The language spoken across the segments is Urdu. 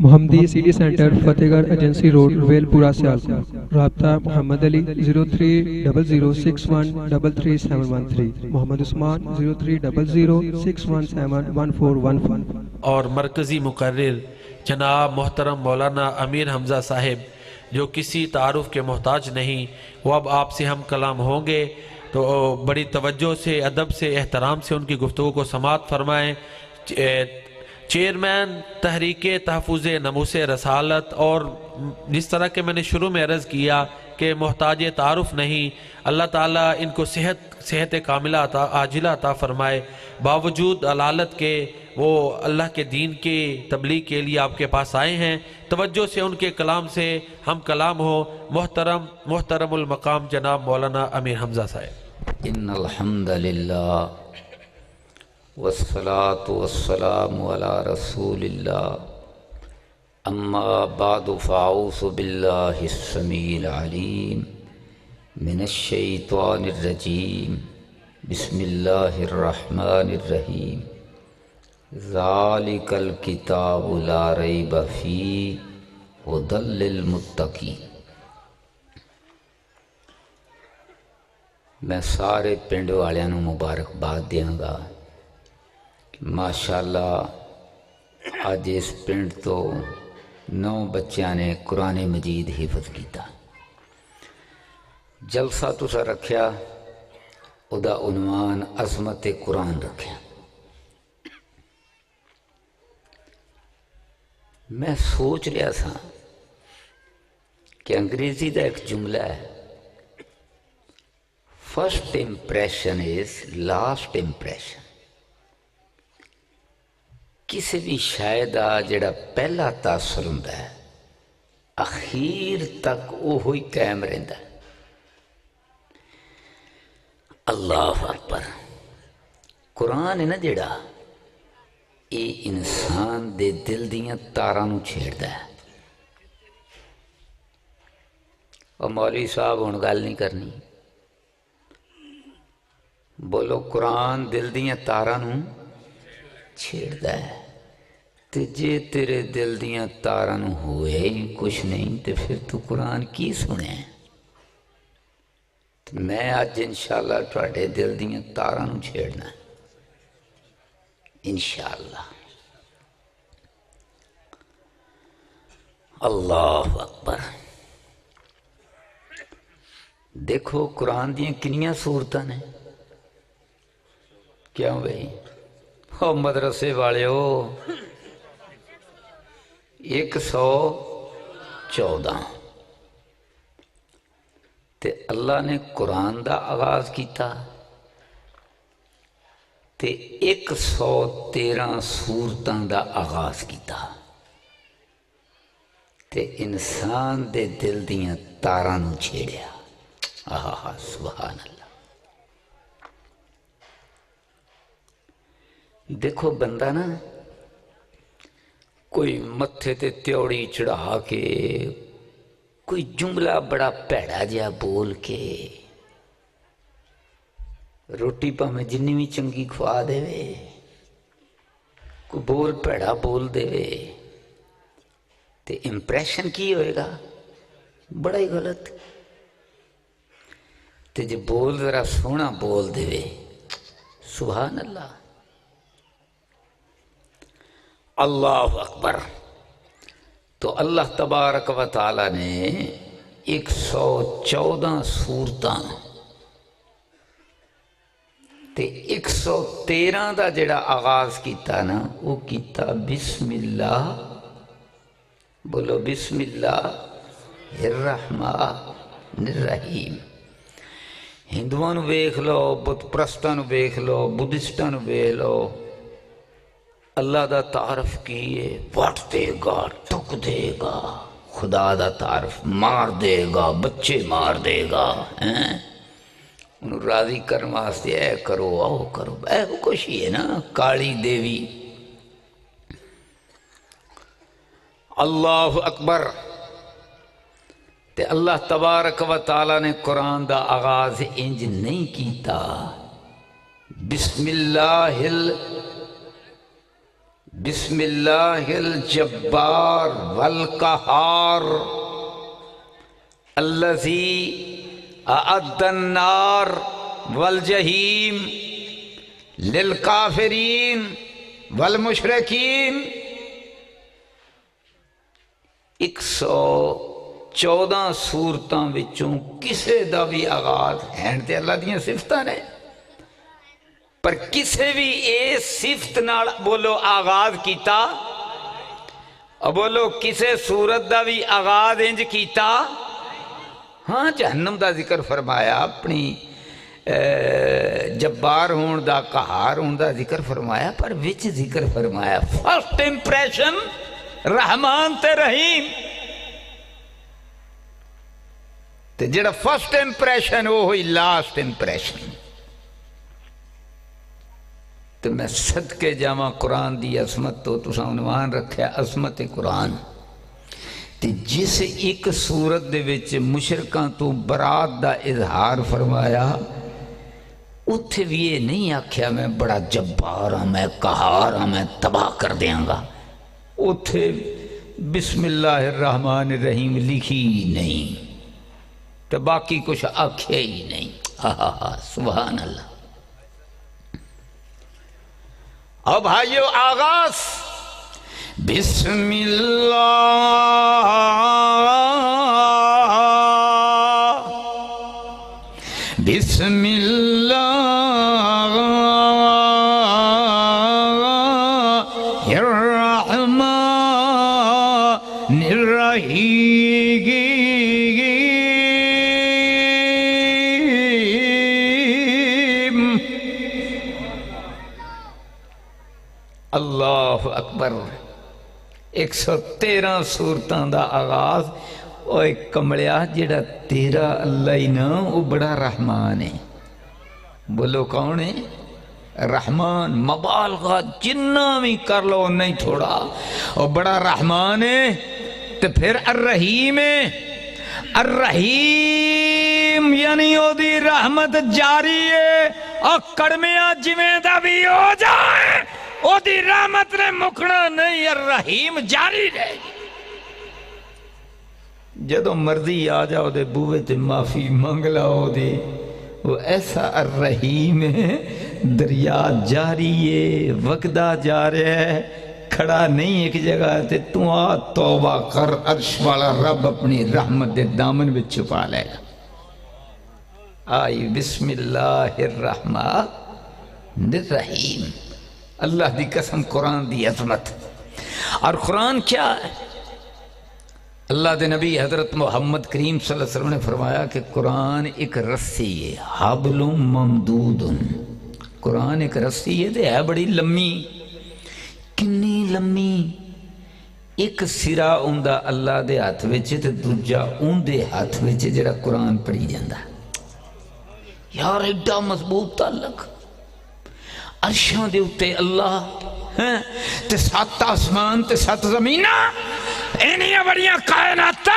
محمدی سٹی سینٹر فتح گڑھ ایجنسی روڈ ویل پورہ سیالکوٹ. رابطہ محمد علی 0300613373 محمد عثمان 030061711415. اور مرکزی مقرر جناب محترم مولانا امیر حمزہ صاحب جو کسی تعارف کے محتاج نہیں، وہ اب آپ سے ہم کلام ہوں گے تو بڑی توجہ سے، ادب سے، احترام سے ان کی گفتگو کو سماعت فرمائیں. چیئرمین تحریک تحفظ ناموس رسالت، اور جس طرح کہ میں نے شروع میں عرض کیا کہ محتاج تعارف نہیں، اللہ تعالیٰ ان کو صحت کاملہ عاجلہ عطا فرمائے. باوجود علالت کے وہ اللہ کے دین کی تبلیغ کے لیے آپ کے پاس آئے ہیں. توجہ سے ان کے کلام سے ہم کلام ہو. محترم المقام جناب مولانا امیر حمزہ صاحب. ان الحمد للہ والصلاة والسلام علی رسول اللہ، اما بعد فاعوذ باللہ السمیع العلیم من الشیطان الرجیم. بسم اللہ الرحمن الرحیم. ذالک الکتاب لا ریب فیہ ھدی للمتقین. میں سارے پنڈ والوں نوں مبارکباد دیاں گا. ماشاءاللہ آج اس پنڈ تو 9 بچیاں نے قرآن مجید حفظ کیتا. جلسہ تسا رکھیا، ادا عنوان عظمت قرآن رکھیا. میں سوچ رہا تھا کہ انگریزی کا ایک جملہ ہے، first impression is last impression. کسی بھی شے دا جڑا پہلا تاثر ہوندا ہے اخیر تک وہی قائم رہندا ہے. اللہ اکبر. قرآن ہے نا جڑا، یہ انسان دے دل دیاں تاراں نوں چھیڑدا ہے. اور مولوی صاحب ہن گل نہیں کرنی، بولو قرآن دل دیاں تاراں نوں چھیڑدا ہے. تے جے تیرے دل دیاں تاراں نوں ہوئے ہی کچھ نہیں تے پھر تو قرآن کی سنے. میں آج انشاءاللہ تواڈے دل دیاں تاراں نوں چھیڑنا ہے انشاءاللہ. اللہ اکبر. دیکھو قرآن دیاں کنیاں صورتاں نے. کیوں بھئی او مدرسے والے ہو، 114. تے اللہ نے قرآن دا آغاز کیتا تے 113 سورتاں دا آغاز کیتا تے انسان دے دل دیاں تاراں نوں چھیڑیا. آہا سبحان اللہ. دیکھو بندہ نا کوئی متھے تے تیوڑی چڑھا کے کوئی جملہ بڑا پیڑا جہا بول کے روٹی پاویں جنی بھی چنگی کھوا دے، کوئی بول پیڑا بول دے تے امپریشن کی ہوئے گا؟ بڑا ہی غلط. تے جے بول ذرا سونا بول دے، سبحان اللہ. اللہ اکبر. تو اللہ تبارک و تعالی نے 114 سورتاں تے 113 دا جڑا آغاز کیتا نا وہ کیتا بسم اللہ. بولو بسم اللہ الرحمن الرحیم. ہندوؤں نو ویکھ لو، بت پرستاں نو ویکھ لو، بدھسٹاں نو ویکھ لو، اللہ دا تعارف کیے وٹ دے گا، ٹک دے گا. خدا دا تعارف مار دے گا، بچے مار دے گا. انہوں راضی کرنے واسطے اے کرو آؤ کرو، اے کچھ ہی ہے نا. کالی دیوی. اللہ اکبر. تے اللہ تبارک و تعالی نے قرآن دا آغاز انج نہیں کیتا بسم اللہ بسم اللہ الجبار والقہار الذی اعد النار والجحیم للکافرین والمشرکین 114 سورتاں وچوں کسے دا بھی آغاز ہیں تے اللہ دیاں صفتاں نے پر کسے بھی اے صفت نال بولو آغاز کیتا اور بولو کسے سورت دا بھی آغاز انج کیتا ہاں جہنم دا ذکر فرمایا اپنی جبار ہون دا قہار ہون دا ذکر فرمایا پر وچ ذکر فرمایا فرسٹ امپریشن رحمان تے رحیم تے جڑا فرسٹ امپریشن وہ ہوئی لاسٹ امپریشن تو میں صدقے جاواں قرآن دی عظمت تو تساں عنوان رکھیا عظمت قرآن تے جس ایک سورت دے وچ مشرکاں تو برات دا اظہار فرمایا اتھے بھی یہ نہیں آکھیا میں بڑا جبار ہوں میں قہار ہوں میں تباہ کر دیاں گا اتھے بسم اللہ الرحمن الرحیم لکھی نہیں تو باقی کچھ آکھے ہی نہیں سبحان اللہ اب بھائیو آغاز بسم اللہ بسم اللہ الرحمن الرحیم اللہ اکبر 113 سورتاں دا آغاز اوہ کمڑیا جڑا تیرا اللہ ہی نا وہ بڑا رحمان ہے بولو کون ہے رحمان مبالغہ جنہ بھی کر لو نہیں تھوڑا وہ بڑا رحمان ہے تو پھر الرحیم ہے الرحیم یعنی وہ دی رحمت جاری ہے اور کڑمیاں جویں دا بھی ہو جائے او دی رحمت نے مکھنا نہیں الرحیم جاری رہے جدو مرضی آ جاؤ دے بوے تے معافی مانگ لاؤ دے وہ ایسا الرحیم ہے دریا جاری ہے وقدہ جا رہا ہے کھڑا نہیں ایک جگہ تے تو آ توبہ کر عرش والا رب اپنی رحمت دے دامن میں چھپا لے گا آئی بسم اللہ الرحمن الرحیم اللہ دی قسم قرآن دی عظمت اور قرآن کیا ہے اللہ دے نبی حضرت محمد کریم صلی اللہ علیہ وسلم نے فرمایا کہ قرآن ایک رسی ہے حبل ممدود قرآن ایک رسی ہے تے ہے بڑی لمبی کنی لمبی ایک سرا اوندا اللہ دے ہاتھ وچ تے دوجا اوندے ہاتھ وچ جڑا قرآن پڑھی جاندا یار ایڈا مضبوط تعلق عرشاں دے اتے اللہ تے 7 آسمان تے 7 زمینہ اینیاں بڑیاں کائناتا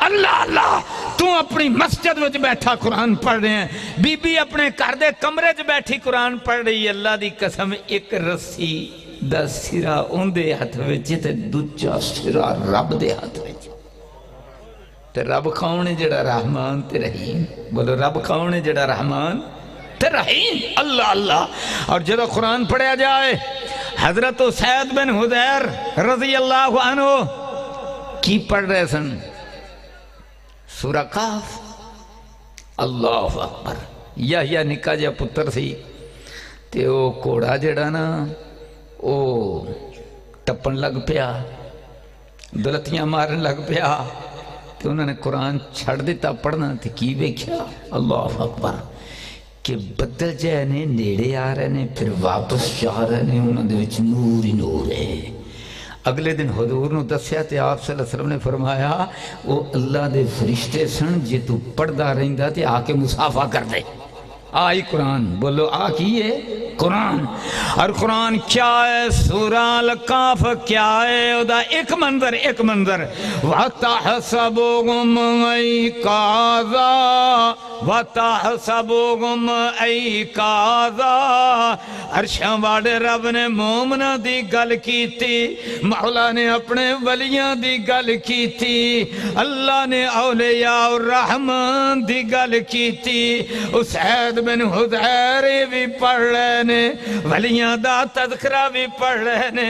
اللہ اللہ تو اپنی مسجد وچ بیٹھا قرآن پڑھ رہے ہیں بی بی اپنے گھر دے کمرے وچ بیٹھی قرآن پڑھ رہی ہے اللہ دی قسم ایک رسی دا سرا اوندے ہاتھ وچ تے دوجا سرا رب دے ہاتھ وچ تے رب کون ہے جڑا رحمان تے رحیم بولو رب کون ہے جڑا رحمان تے رحیم اللہ اللہ اور جدو قرآن پڑھیا جائے حضرت سید بن حضیر رضی اللہ عنہ کی پڑھ رہے سن سورہ کاف اللہ اکبر یحییٰ نکا جا پتر سی تے او کوڑا جڑا نا او ٹپن لگ پیا دلتیاں مارن لگ پیا تے انہوں نے قرآن چھڑ دیتا پڑھنا تے کی بیکھیا اللہ اکبر کہ بدل جائے نے نیڑے آ رہے نے پھر واپس جا رہے نے انہوں نے وچ نور ہی نور ہے اگلے دن حضور نے دسیا تے آپ صلی اللہ علیہ وسلم نے فرمایا وہ اللہ دے فرشتے سن جے تو پڑھ دا رہندہ تے آ کے مصافہ کر دے آئی قرآن، بولو آ کی ہے قرآن. اور قرآن کیا ہے؟ سورہ الکاف کیا ہے؟ ادا ایک منظر وَتَحْسَبُهُمْ أَيْقَاظًا وَتَحْسَبُهُمْ أَيْقَاظًا. عرشاں واڑے رب نے مومنہ دی گل کی تھی، مولا نے اپنے ولیاں دی گل کی تھی، اللہ نے اولیاء الرحمن دی گل کی تھی. اسید بن حضیر بھی پڑھ رہے نے، ولیاں دا تذکرہ بھی پڑھ رہے نے،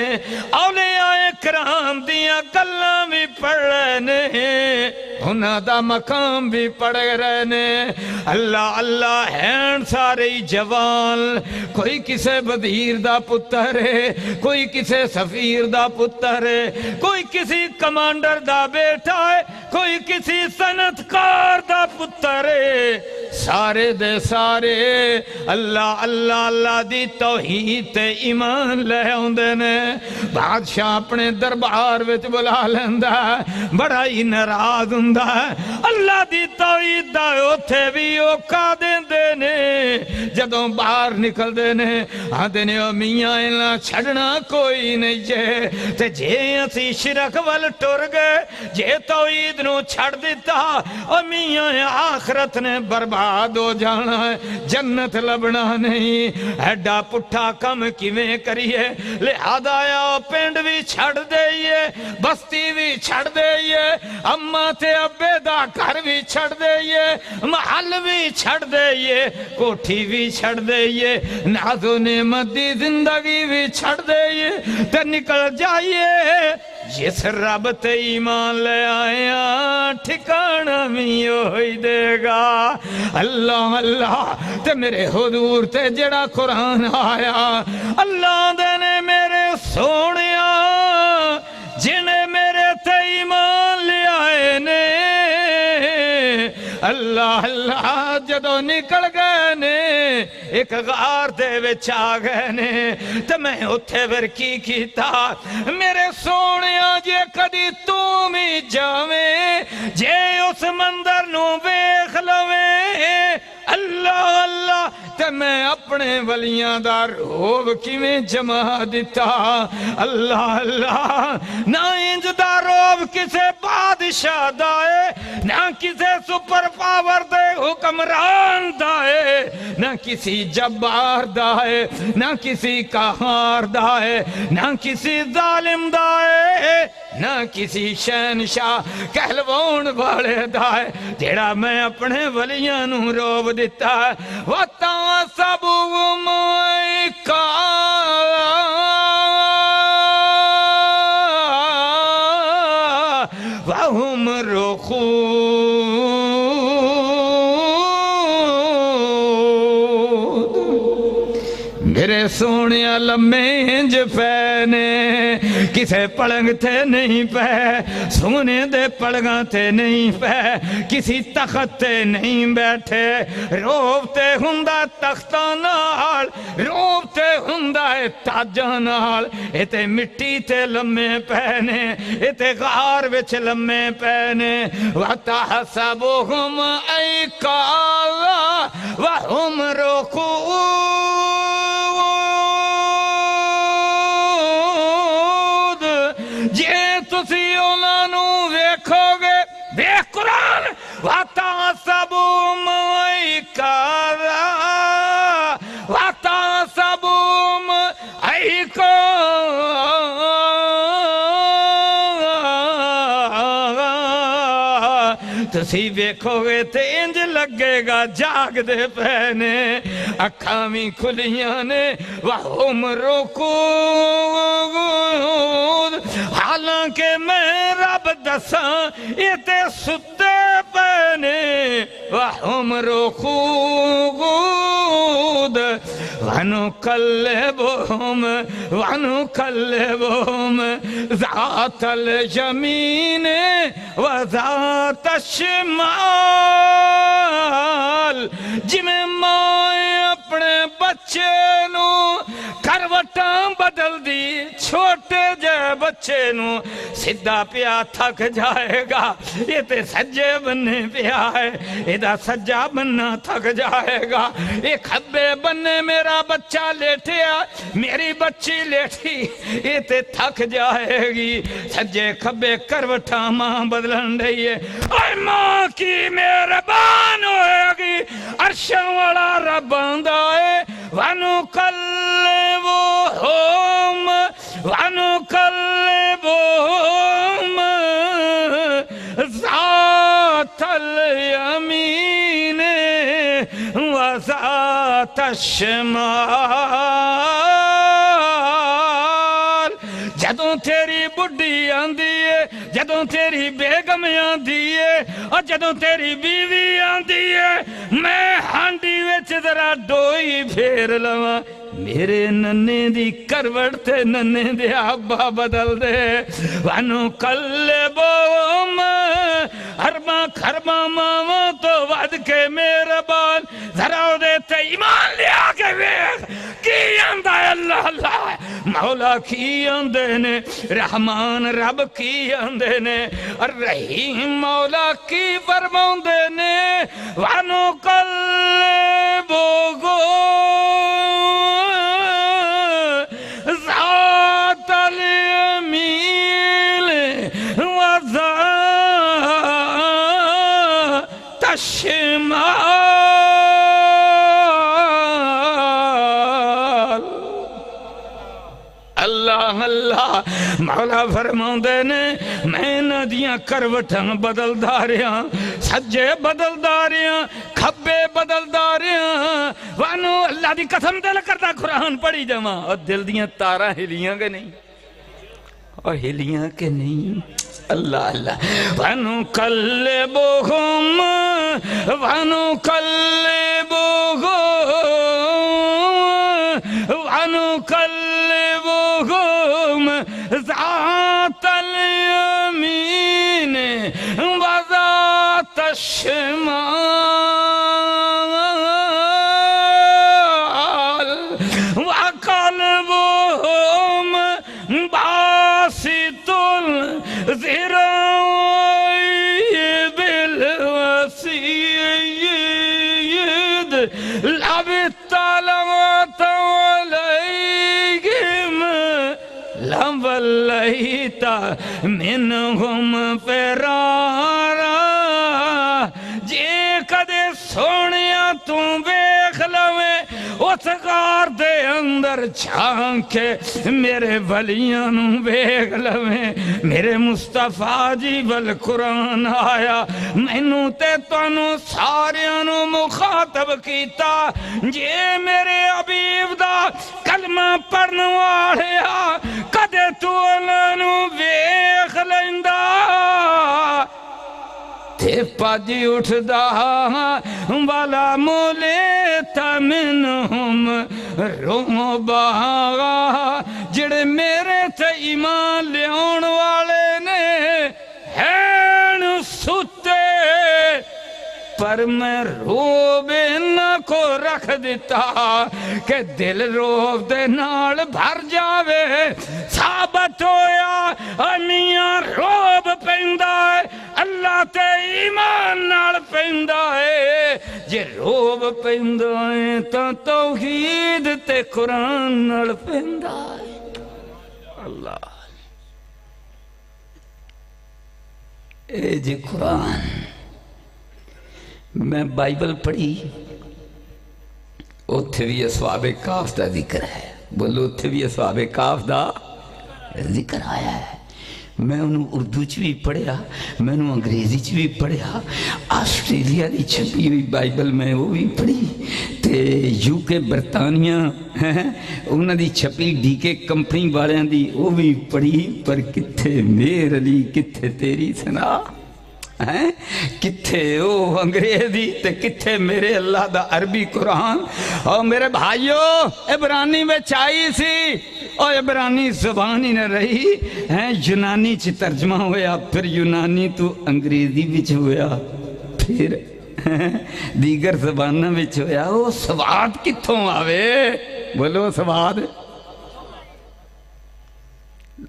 اولیاء کرام دیاں گلاں بھی پڑھ رہے نے، انہاں دا مقام بھی پڑھ رہے نے. اللہ اللہ ہیں سارے جوان، کوئی کسے وزیر دا پتر ہے، کوئی کسے سفیر دا پتر ہے، کوئی کسی کمانڈر دا بیٹا ہے، کوئی کسی صنعتکار دا پتر ہے. سارے دے سارے اللہ اللہ اللہ دی توحید تے ایمان لے ہوندے نے. بادشاہ اپنے دربار وچ بلا لیندا ہے، بڑا ہی ناراض ہوندا ہے. اللہ دی توحید دا اوتھے بھی اوکا دیندے نے. جدوں باہر نکل دے نے آندے نے او میاں انہاں چھڑنا کوئی نہیں جے، تے جے اسی شرک ول ٹر گئے، جے توحید نو چھڑ دیتا او میاں آخرت نے برباد ہو جانا ہے، جنت لبنا نہیں. ایڈا پٹھا کم کیویں کریے؟ لہذا یا پنڈ بھی چھڑ دئیے، بستی بھی چھڑ دئیے، اماں تے ابے دا گھر بھی چھڑ دئیے، محل بھی چھڑ دئیے، کوٹھی بھی چھڑ دئیے، ناز و نعمت دی زندگی بھی چھڑ دئیے، تے نکل جائیے جس رب تے ایمان لے آیا ٹھکانہ بھی ہوئی دے گا. اللہ اللہ تے میرے حضور تے جڑا قرآن آیا، اللہ دے نے میرے سونیا جنہیں میرے تے ایمان لے آئے نے. اللہ اللہ جدو نکل گئے نے ایک غار دے وچ آ گئے نے، تے میں اتھے پھر کی کیتا؟ میرے سونیا جے کدی تو بھی جاویں، جے اس مندر نو ویکھ لویں، اللہ اللہ تے میں اپنے ولیاں دا روب کیویں جما دیتا. اللہ اللہ نہ انج دا روب کسے بادشاہ دائے، نہ کسے سپر پاور دے حکمران دائے، نہ کسی جبار دائے، نہ کسی قہار دائے، نہ کسی ظالم دائے، نہ کسی شہنشاہ کہلوون والے دائے، جیڑا میں اپنے ولیاں نو روب دیتا ہے. وَتَعْصَبُهُمْ أَيْقَاظًا وَهُمْ رُقُودٌ. میرے سونے لمے انج پینے، کسے پلنگ تھے نہیں پہ، سونے دے پلنگاں تھے نہیں پہ، کسی تخت تے نہیں بیٹھے، روبتے ہندہ تختاں نال، روبتے ہندہ تاجاں نال. اتے مٹی تے لمے پہنے، اتے غار وچ لمے پہنے. وَتَحْسَبُهُمْ أَيْقَاظًا وَهُمْ رُقُودٌ. جے تسی انہاں نو ویکھو گے، دیکھ قرآن، وَتَحْسَبُهُمْ أَيْقَاظًا وَتَحْسَبُهُمْ أَيْقَاظًا. تسی ویکھو گے تے انج لگے گا جاگ دے پہنے، اکھاں بھی کھلیاں نے. وَهُمْ رُقُودٌ. حالانکہ میں رب دساں یہ تے ستے پہنے. وَهُمْ رُقُودٌ. وَنُقَلِّبُهُمْ ذَاتَ الْيَمِينِ وَذَاتَ الشِّمَالِ. جی میں ماں اپنے بچے بچے نو کروٹاں بدل دی چھوٹے جے بچے نو سدھا پیا تھک جائے گا یہ تے سجے بننے پیا ہے ادھا سجا بننا تھک جائے گا یہ کھبے بننے میرا بچہ لیٹیا میری بچی لیٹی یہ تے تھک جائے گی سجے کھبے کروٹاں ماں بدلن رہی ہے اے ماں کی مہربان ہوئے گی عرشوں والا رب آندا ہے وَنُقَلِّبُهُمْ ذات الیمین وذات الشمال جدوں تیری بڑھی آندی ہے جدوں تیری بیگم آندی ہے اور جدوں تیری بیوی آندی ہے میں ہانڈی وچ ذرا ڈوئی پھیر لواں میرے ننے دی کروٹ تے ننے دے آبا بدل دے وَنُقَلِّبُهُمْ ہرما کھرما ماما تو ود کے میرے بال ذرا دے تے ایمان لیا کے ویخ کی آندہ اللہ اللہ مولا کی آندے نے رحمان رب کی آندے نے الرحیم مولا کی فرماؤں دے نے وَنُقَلِّبُهُمْ ذات الیمین وذات الشمال اللہ اللہ مولا فرماؤں دے نے میں ندیاں کروٹاں بدل داریاں سجے بدل داریاں کھبے بدل داریاں وانو اللہ دی قسم دل کرتا قرآن پڑھی جمع اور دل دیاں تارہ ہلیاں کے نہیں اور ہلیاں کے نہیں اللہ اللہ وَنُقَلِّبُهُمْ ذات الیمین وذات الشمال وقلبهم باسط الذراعين بالوسيد لو اطلعت عليهم لوليت منهم فرارا جے کدے سونیا توں بیخ لوے اس غار دے اندر چھانکے میرے ولیاں نوں بیخ لوے میرے مصطفیٰ جی والقرآن آیا مینوں تے تانوں ساریاں نوں مخاطب کیتا جے میرے حبیب دا کلمہ پڑھن والیا کدے تو انہاں نوں بیخ لیندا تے پاجی اٹھ دا والا مولیت منہم روبا جڑے میرے تے ایمان لیون والے نے ہین ستے پر میں روب نہ کو رکھ دیتا کہ دل روب دے نال بھر جاوے ثابت ہویا میاں روب پیندہ ہے اللہ تے ایمان نال پیندہ ہے جے روب پیندہ ہے تو توحید تے قرآن نال پیندہ ہے اللہ اے جے قرآن میں بائبل پڑھی اتھے بھی اسواب کاف دا ذکر ہے بولو اتھے بھی اسواب کاف دا ذکر آیا ہے میں انہوں اردو چ بھی پڑھیا میں انہوں انگریزی چ بھی پڑھیا آسٹریلیا دی چھپی ہوئی بائبل میں وہ بھی پڑھی تے یو کے برطانیہ انہوں دی چھپی ڈی کے کمپنی والیاں دی وہ بھی پڑھی پر کتھے میر علی کتھے تیری سنا کتھے او انگریزی تے کتھے میرے اللہ دا عربی قرآن اور میرے بھائیو عبرانی میں چاہی سی اور عبرانی زبانی نہ رہی یونانی چی ترجمہ ہویا پھر یونانی تو انگریزی بچ ہویا پھر دیگر زبانوں میں ہویا وہ سواد کتھوں آوے بولو سواد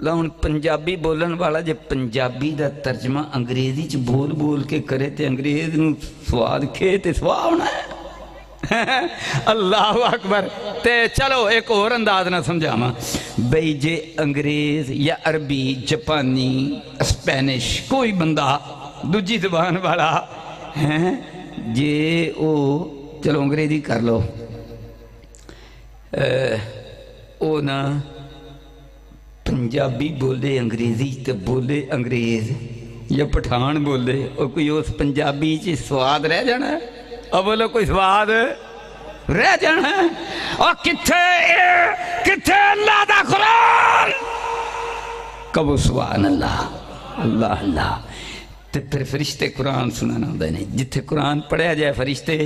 لہن پنجابی بولن والا جے پنجابی دا ترجمہ انگریزی چ بول بول کے کرے تے انگریز نو سواد کھے تے سواد ہونا ہے اللہ اکبر تے چلو ایک اور انداز نہ سمجھا ماں بھئی جے انگریز یا عربی جاپانی اسپینش کوئی بندہ دوجی زبان والا جے او چلو انگریزی کر لو او نا پنجابی بولے انگریزی تے بولے انگریز یا پٹھان بولے اور کوئی اس پنجابی چی سواد رہ جانا ہے اور بولو کوئی سواد رہ جانا ہے اور کتھے اللہ دا قرآن کبو سبحان اللہ اللہ اللہ تے پھر فرشتے قرآن سنانا ہوتا ہے جتھے قرآن پڑھیا جائے فرشتے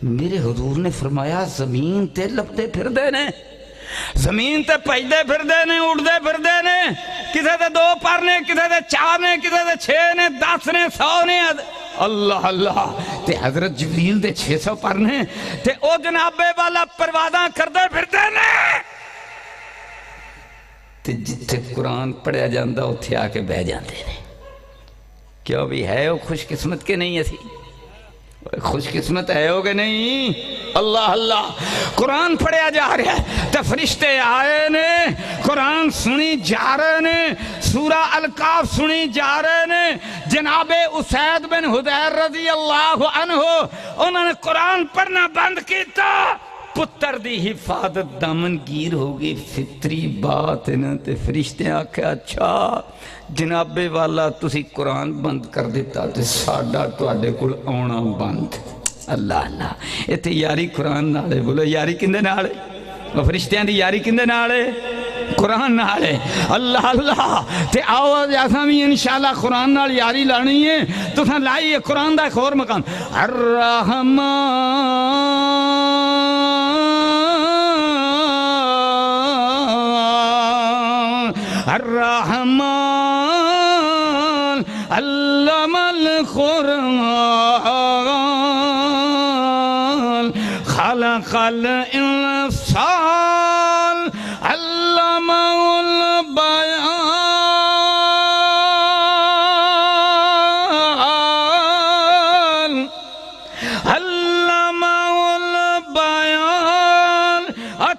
میرے حضور نے فرمایا زمین تے لپتے پھر دینے زمین تے پہدے پھر دینے اڑدے پھر دینے کسے تے 2 پر نے کسے تے 4 نے کسے تے 6 نے 10 نے 100 نے اللہ اللہ تے حضرت جبریل تے 600 پر نے تے او جنابے والا پروازاں کردے پھر دینے تے جتھے قرآن پڑھیا جاندہ اتھے آکے بہ جاندے نے کیوں بھی ہے وہ خوش قسمت کے نہیں ایسی خوش قسمت ہے ہوگے نہیں اللہ اللہ قرآن پڑھیا جا رہا ہے تو فرشتے آئے نے قرآن سنی جا رہے نے سورہ الکاف سنی جا رہے نے جناب اسید بن حضیر رضی اللہ عنہ انہوں نے قرآن پڑھنا بند کیتا پتر دی حفاظت دامن گیر ہوگی فطری بات ہے تے فرشتے آکھے اچھا جنابے والا تسی قرآن بند کر دیتا تے ساڈا تواڈے کول آنا بند اللہ اللہ ایتھے یاری قرآن نالے بولو یاری کندے نالے اور فرشتیاں دی یاری کندے نالے قرآن نالے اللہ اللہ تے آؤ جیسا بھی انشاءاللہ قرآن نال یاری لانی ہے تو سن لائی ہے قرآن دا ایک اور مقام الرحمن علم القرآن خلق الانسان علمه البيان علمه البيان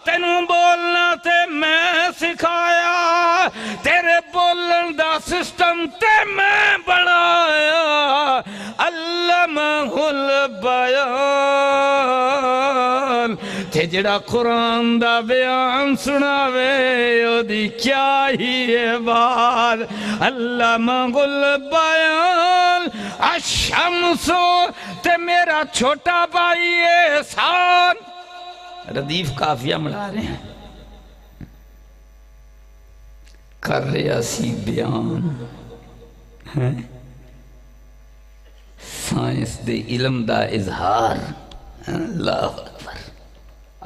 تینوں بولنا تے میں سکھایا تیرے بولن دا سسٹم تے میں بنایا علمہ البیان تے جڑا قرآن دا بیان سناوے او دی کیا ہی ہے بات علمہ البیان الشمس تے میرا چھوٹا بھائی احسان ردیف کافیہ ملا رہے ہیں کر رہا سی بیان سائنس دے علم دا اظہار اللہ اکبر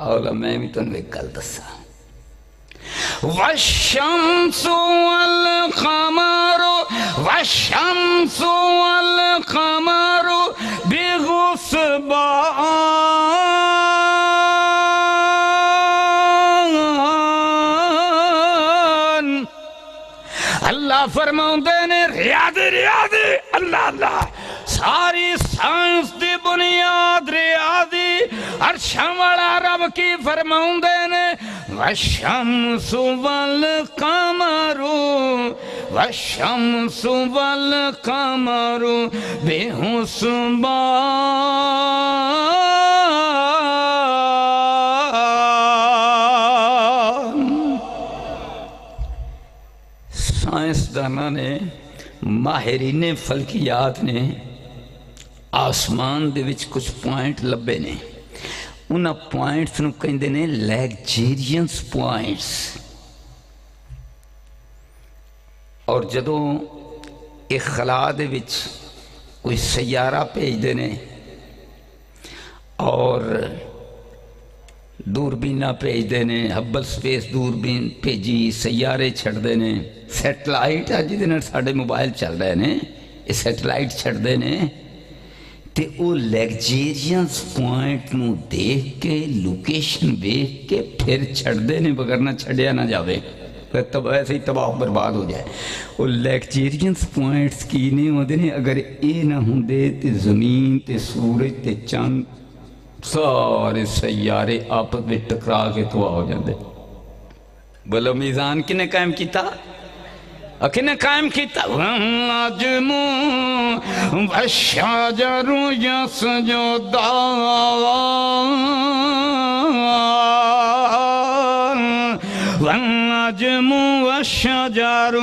اولا میں بھی تنوے کل دسا والشمس والقمر والشمس والقمر بغسبان اللہ فرماؤں دینے ریاضی ریاضی اللہ اللہ ساری سائنس دی بنیاد ریاضی عرشاں والا رب کی فرماؤں دینے والشمس والقمر والشمس والقمر بحسبان سائنسدانہ نے ماہرین فلکیات نے آسمان دے وچ کچھ پوائنٹ لبے نے انہاں پوائنٹس نو کہندے نے لیگریرینس پوائنٹس اور جدوں ایک خلا دے وچ کوئی سیارہ بھیج دینے اور دوربینہ بھیج دینے ہبل سپیس دوربین بھیجی سیارے چھڑ دینے سیٹلائٹ آج دن ساڑھے موبائل چل رہے ہیں یہ سیٹلائٹ چھڑ دینے تے او لیگزیرینس پوائنٹ نو دیکھ کے لوکیشن دیکھ کے پھر چھڑ دے نے بغیر نہ چھڑیا نہ جاوے تب ایسے ہی تباہ برباد ہو جائے وہ لیگزیرینس پوائنٹس کی نہیں ہوتے نے اگر اے نہ ہوں دے تے زمین تے سورج تے چاند سارے سیارے آپس میں ٹکرا کے تباہ ہو جاندے بلو میزان کنے قائم کیتا کنے قائم کیتا وَالنَّجْمُ وَالشَّجَرُ يَسْجُدَانِ وَالنَّجْمُ وَالشَّجَرُ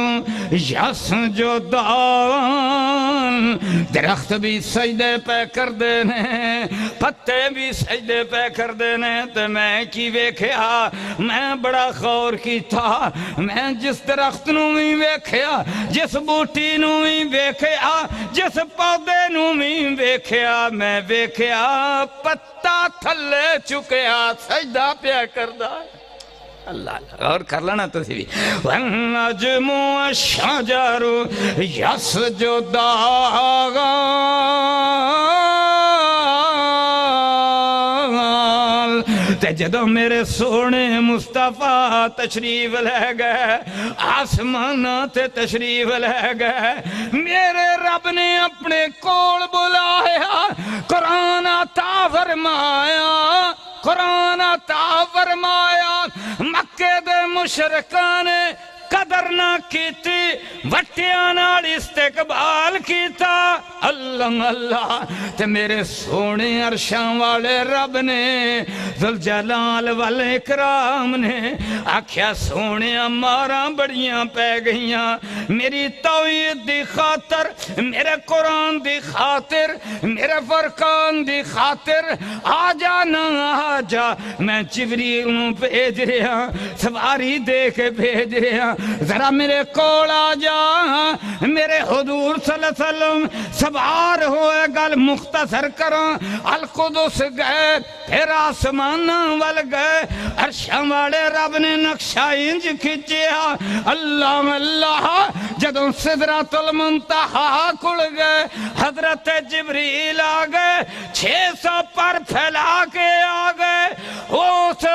يَسْجُدَانِ درخت بھی سجدے پہ کر دینے پتے بھی سجدے پہ کر دینے تو میں کی ویکھیا میں بڑا خور کی تھا میں جس درخت نو بھی ویکھیا جس بوٹی نو بھی ویکھیا جس پودے نو بھی ویکھیا میں ویکھیا پتا تھلے چکیا سجدہ پیا کردہ اللہ اور کر لینا تو سی بھی وَالنَّجْمُ وَالشَّجَرُ يَسْجُدَانِ تے جدو میرے سونے مصطفیٰ تشریف لے گئے آسمان تے تشریف لے گئے میرے رب نے اپنے کول بلایا قرآن عطا فرمایا قرآن عطا فرمایا مکے دے مشرکان نے قدر نہ کیتی وٹیاں نال استقبال کیتا اللہ اللہ تے میرے سونے عرشاں والے رب نے ذوالجلال والاکرام نے آکھیا سونے ماراں بڑیاں پہ گئیاں میری توحید دی خاطر میرے قرآن دی خاطر میرے فرقان دی خاطر آجا نہ آجا میں جبریل نوں بھیج رہا سواری دے کے بھیج رہا ذرا میرے کول آ جا میرے حضور صلی اللہ علیہ وسلم سوار ہوئے گل مختصر کروں القدس گئے پھر آسمان وال گئے عرشاں والے رب نے نقشہ انج کھچیا اللہ اللہ جدوں سدرۃ المنتہا کھل گئے حضرت جبریل آ گئے 600 پر پھیلا کے آ گئے اس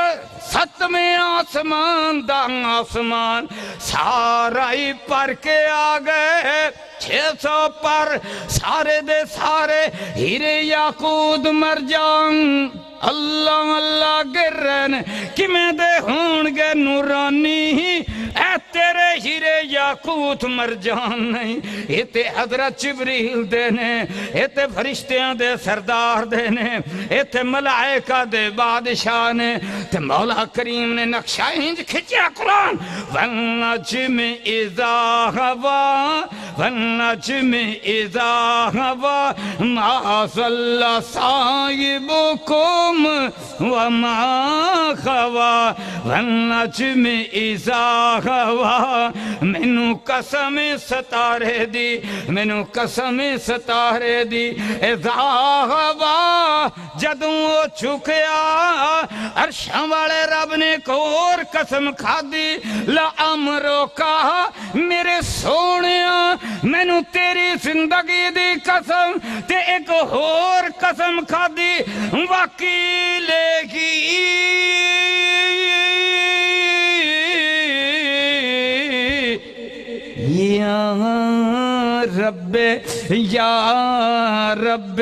ستویں آسمان دا آسمان سارا ہی پر کے آ گئے 600 پر سارے دے سارے ہیرے یاقوت مرجان اللہ اللہ گرن کہ میں دے ہونگے نورانی اے تیرے ہیرے یاقوت مرجان نہیں یہ تے حضرت جبریل دینے یہ تے فرشتیاں دے سردار دینے یہ تے ملائکہ دے بادشاہ نے تے مولا کریم نے نقشہ ہنج کھچیا قرآن وَالنَّجْمِ إِذَا هَوَى وَالنَّجْمِ إِذَا هَوَى مَا ضَلَّ صَاحِبُكُمْ وَمَا غَوَى وَالنَّجْمِ إِذَا هَوَى مینوں قسم ستارے دی مینوں قسم ستارے دی اِذَا هَوَى جدوں چھکیا عرشاں والے رب نے ایک اور قسم کھا دی لَأَمْرُ کا میرے سونیاں مینوں تیری زندگی دی قسم تے ایک اور قسم کھا دی وکیلے کی یا رب یا رب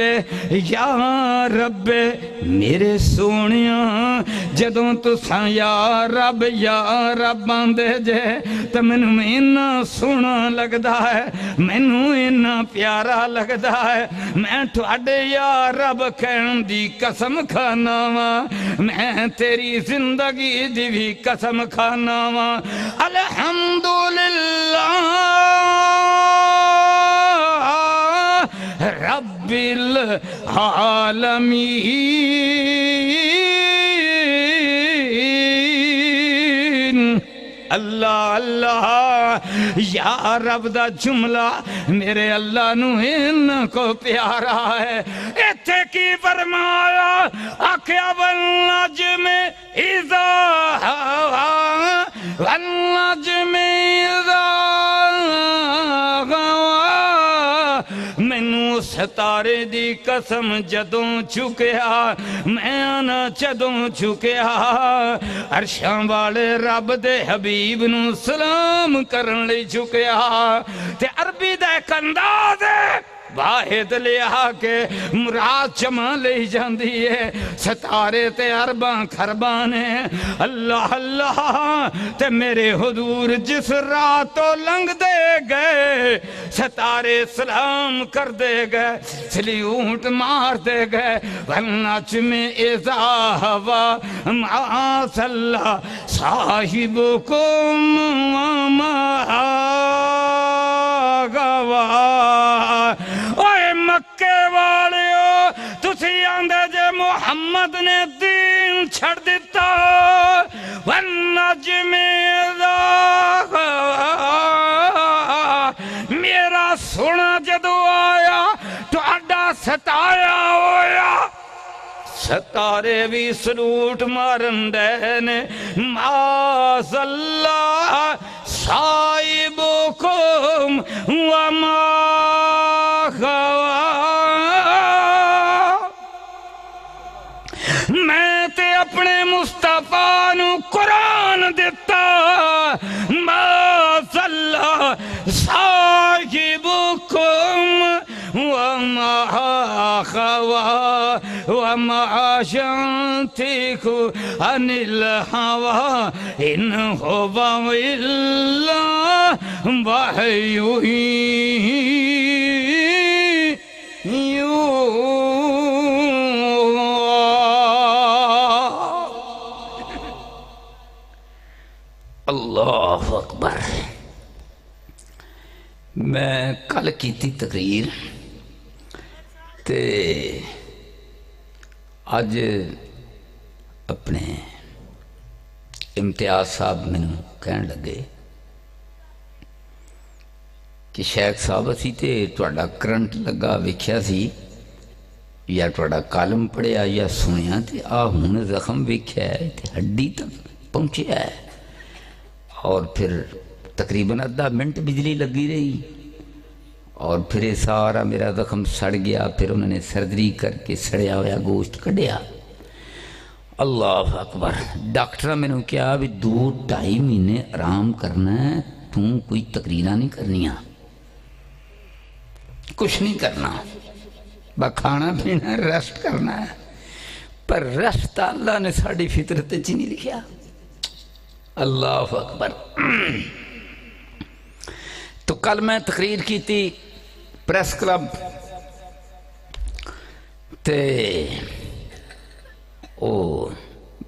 یا رب میرے سونیاں جدوں تساں یا رب آندے جے تو مینوں اینا سونا لگدا ہے مینوں اینا پیارا لگدا ہے میں تواڈے یا رب کہن دی قسم کھانا واں میں تیری زندگی دی بھی قسم کھانا واں الحمدللہ رب العالمین اللہ اللہ یا رب دا جملہ میرے اللہ نو ان کو پیارا ہے ایتھے کی فرمایا آکھیا والنجم اذا ہوا والنجم اذا ہوا مینوں ستارے دی قسم جدوں چکیا میں آنا جدوں چکیا عرشاں والے رب دے حبیب نو سلام کرن لئی چکیا تے عربی دا ایک انداز ہے واحد لیا کہ مراد جمع لئی جاندی ہے ستارے تے ارباں خربانے اللہ اللہ تے میرے حضور جس راتوں لنگ دے گئے ستارے سلام کر دے گئے سلیوٹ مار دے گئے والنجم اذا ہوا معاذ اللہ صاحبکم وما غوا اوے مکے والیو تسی آندے جے محمد نے دین چھڑ دیتا والنجم اذا ہوا میرا سونا جدو آیا تو اڈا ستایا ہویا ستارے بھی سلوٹ مارن دینے معاذ اللہ صاحبکم وما غوا میں تے اپنے مصطفیٰ نو قرآن دیتا معاذ اللہ صاحبکم وما غوا وما ينطق عن الهوى إن هو إلا وحي اللہ اکبر میں کل کی تھی تقریر تے آج اپنے امتیاز صاحب میں کہنے لگے کہ شیخ صاحب اسی تے توڑا کرنٹ لگا ویکھیا سی یا توڑا کالم پڑھیا یا سنیا تے ہون زخم ویکھیا ہے تے ہڈی تک پہنچیا ہے اور پھر تقریباً آدھا منٹ بجلی لگی رہی اور پھر یہ سارا میرا زخم سڑ گیا پھر انہوں نے سرجری کر کے سڑیا ہوا گوشت کڈیا اللہ اکبر ڈاکٹر میں نے کہا بھی 2-2.5 مہینے آرام کرنا ہے تم کوئی تقریریں نہیں کرنیاں کچھ نہیں کرنا با کھانا پینا ریسٹ کرنا ہے پر ریسٹ اللہ نے ساڑی فطرت چی نہیں لکھیا اللہ اکبر تو کل میں تقریر کی تھی پریس کلب تے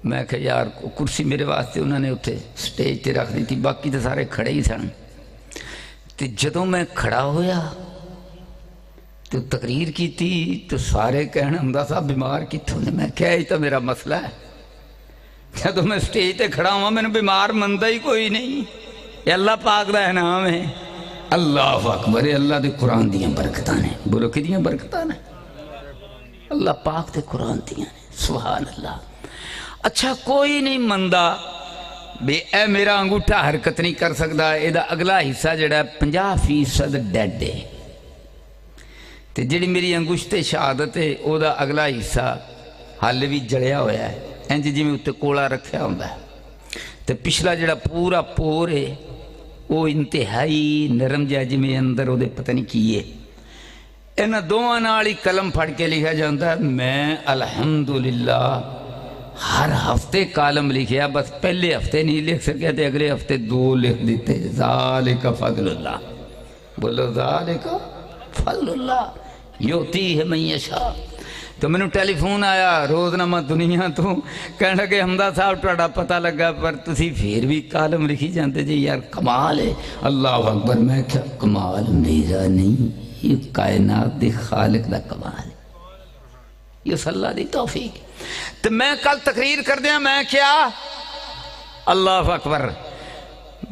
میں کہ یار کرسی میرے واسطے انہوں نے اتھے سٹیج تے رکھ دی تھی باقی تے سارے کھڑے ہی سن تے جدوں میں کھڑا ہویا تو تقریر کی تھی تو سارے کہنا حمدہ صاحب بیمار کتوں نے میں کہا یہ تو میرا مسئلہ ہے جدوں میں سٹیج تے کھڑا ہوا میں نے بیمار مندہ ہی کوئی نہیں یہ اللہ پاک دا ہے نام ہے اللہ اکبر اللہ دے قرآن دیاں برکتاں نے بولو کی دیاں برکتاں نے اللہ پاک دے قرآن دیاں نے سبحان اللہ اچھا کوئی نہیں مندہ بے اے میرا انگوٹھا حرکت نہیں کر سکتا اے دا اگلا حصہ جڑا 50% ڈیڈ ہے تے جڑی میری انگشت شہادت ہے او دا اگلا حصہ حال بھی جڑیا ہویا ہے انج جی میں اتے کولا رکھیا ہوندا ہے تے پچھلا جڑا پورا پور ہے وہ انتہائی نرم جا جی میں اندر وہ پتہ نہیں کیے انہاں دوواں نال ہی قلم پھڑ کے لکھا جاتا ہے میں الحمدللہ ہر ہفتے کالم لکھیا بس پہلے ہفتے نہیں لکھ سکیا تے اگلے ہفتے 2 لکھ دیتے ذالک فضل اللہ بولو ذالک فضل اللہ یوتی ہے من یشاء تو میں نے ٹیلی فون آیا روزنامہ دنیا تو کہنے لگے حمدہ صاحب توڑا پتہ لگا پر تسی پھر بھی کالم لکھی جانتے جی یار کمال ہے اللہ اکبر میں کیا کمال میرا نہیں یہ کائنات دی خالق دا کمال ہے یہ صلی اللہ دی توفیق تو میں کل تقریر کر دیا میں کیا اللہ اکبر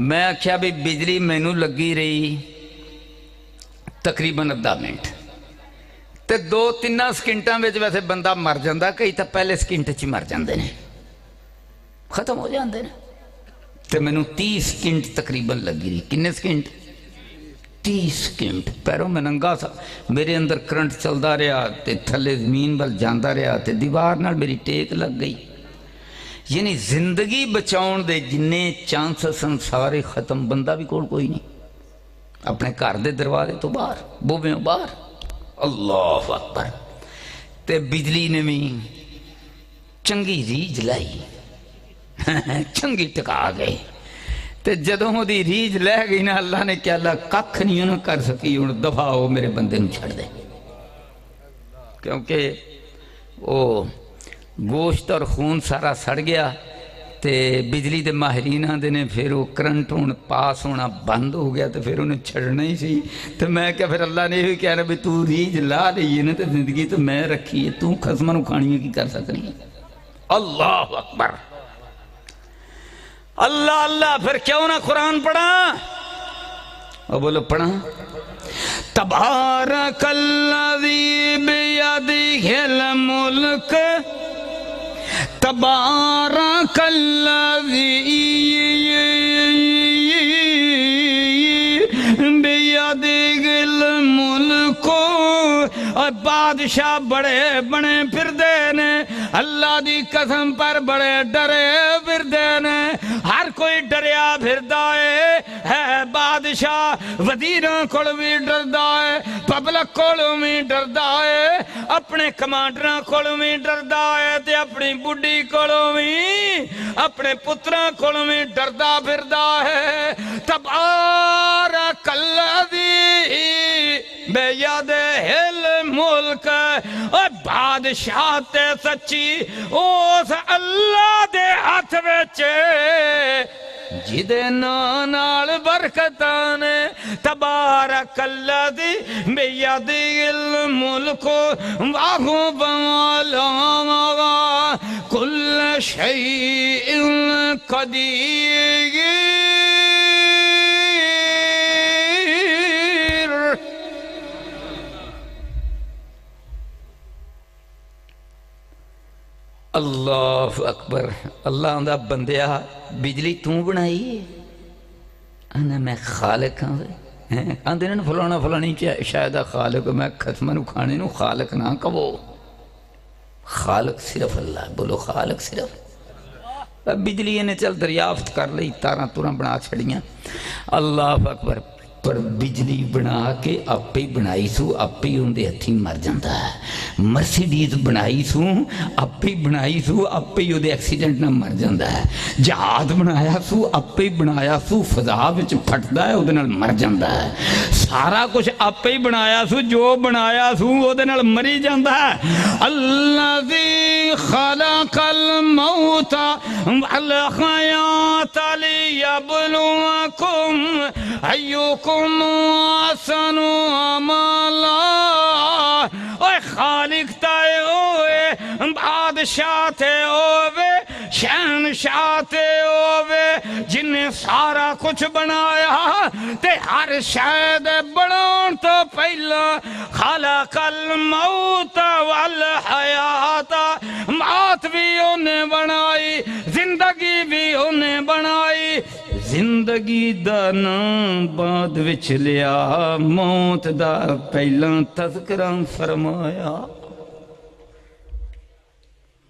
میں کیا بھی بجلی میں نو لگی رہی تقریباً 10 منٹ تے 2-3 سکنٹاں میں ویسے بندہ مر جاندہ کئی تا پہلے سکنٹ چی مر جاندے نے ختم ہو جاندے نے تے میں نو 30 سکنٹ تقریباً لگی رہی کنے سکنٹ 30 سیکنڈ پیروں میں ننگا سا میرے اندر کرنٹ چلدا رہا تے تھلے زمین بل جاندا رہا تے دیوار نال میری ٹیک لگ گئی. یعنی زندگی بچاؤن دے جننے چانس سن سارے ختم. بندہ بھی کوئی نہیں اپنے گھر دے دروازے تو باہر بوبیوں باہر. اللہ اکبر. تے بجلی نے بھی چنگی ریج لائی چنگی ٹکا گئی. تے جدوں دی ریج لے گئی نا اللہ نے کیا اللہ ککھ نہیں انہوں کر سکی. ہن دفعہ ہو میرے بندے نوں چھڑ دے کیونکہ وہ گوشت اور خون سارا سڑ گیا. تے بجلی دے ماہرین آندے نے پھر وہ کرنٹ ہون پاس ہونا بند ہو گیا تو پھر انہیں چھڑنا ہی سی. تو میں کہا پھر اللہ نے یہ کہنا بھی تو ریج لا رہی ہے نا تو زندگی تو میں رکھی ہے تو خصمہ کھانی ہے کی کر سکنی ہے. اللہ اکبر. اللہ اللہ. پھر کیوں نہ قرآن پڑھا؟ اور بولو پڑھا. تبارک الذی بیدہ الملک تبارک الذی بیدہ الملک. اور بادشاہ بڑے بنے پھر دینے اللہ دی قسم پر بڑے ڈرے پھر دینے. ہر کوئی ڈریا پھر دائے ہے بادشاہ وزیراں کول بھی ڈر دائے پبلک کول بھی ڈر دائے اپنے کمانڈراں کول بھی ڈر دائے تے اپنی بڈی کول بھی اپنے پتراں کول بھی ڈردا پھر دائے. تبارک الذی بیدہ الملک. اور بادشاہ تے سچی اس اللہ دے ہاتھ وچے جدے نال برکتاں نے. تبارک الذی بیدہ الملک وہو بولا کل شیء قدیر. اللہ اکبر. اللہ آندہ بندیا بجلی توں بنائی انا میں خالق ہاں. آندے نا فلانا فلانی شاید خالق. میں خسمہ کھانے نو خالق نہ کہو. خالق صرف اللہ. بولو خالق صرف. بجلی نے چل دریافت کر لئی تاراں توراں بنا چھڑیاں. اللہ اکبر. پر بجلی بنا کے آپ ہی بنائی سو آپ ہی اندے ہتھی مر جاندہ ہے. مرسیڈیز بنائی سو آپ ہی بنائی سو آپ ہی اندے ایکسیڈنٹ نہ مر جاندہ ہے. جہاز بنایا سو آپ ہی بنایا سو فضا وچ پھٹدا ہے اودے نال مر جاندہ ہے. سارا کچھ آپ ہی بنایا سو جو بنایا سو اودے نال مری جاندہ ہے. الذی خلق الموت والحیات لیبلوکم ایوکم احسن عملا. اوہ خالق تائے ہوئے بادشاہ تے ہوئے شہنشاہ تے ہوئے جن نے سارا کچھ بنایا تے ہر شاید بناؤن تو پہلا خلق الموت والحیات. موت بھی انہیں بنائی زندگی بھی انہیں بنائی. زندگی دا نام بعد وچ لیا موت دا پہلا تذکرہ فرمایا.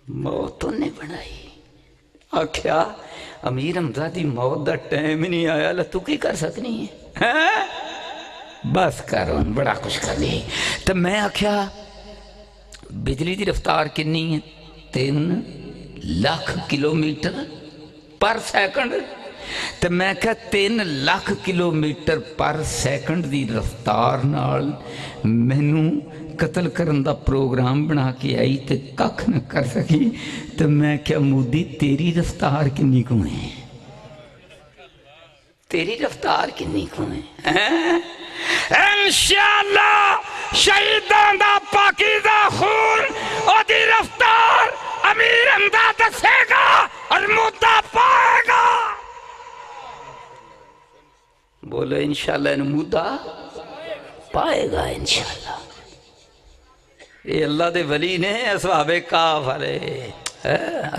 موت انہیں بنائی. آکھیا امیر حمزہ دی موت دا ٹائم ہی نہیں آیا تو کی کر سکنی ہے بس کرون بڑا کچھ کر لی. تو میں آکھیا بجلی دی رفتار کنی ہے 3 لاکھ کلومیٹر پر سیکنڈ. تو میں کہا 3 lakh kilometre per second the رفتار نال مینوں قتل کرن دا پروگرام بنا کے آئی تے ککھ نہ کر سکی. تو میں کہا مودی تیری رفتار کنی کو ہے تیری رفتار کنی کو ہے. انشاءاللہ شہیدان دا پاکیزہ خون او دی رفتار امیر حمزہ دسے گا اور مدہ پائے گا. بولو انشاءاللہ ان مدہ پائے گا انشاءاللہ. یہ اللہ دے ولی نے اصحاب کہف والے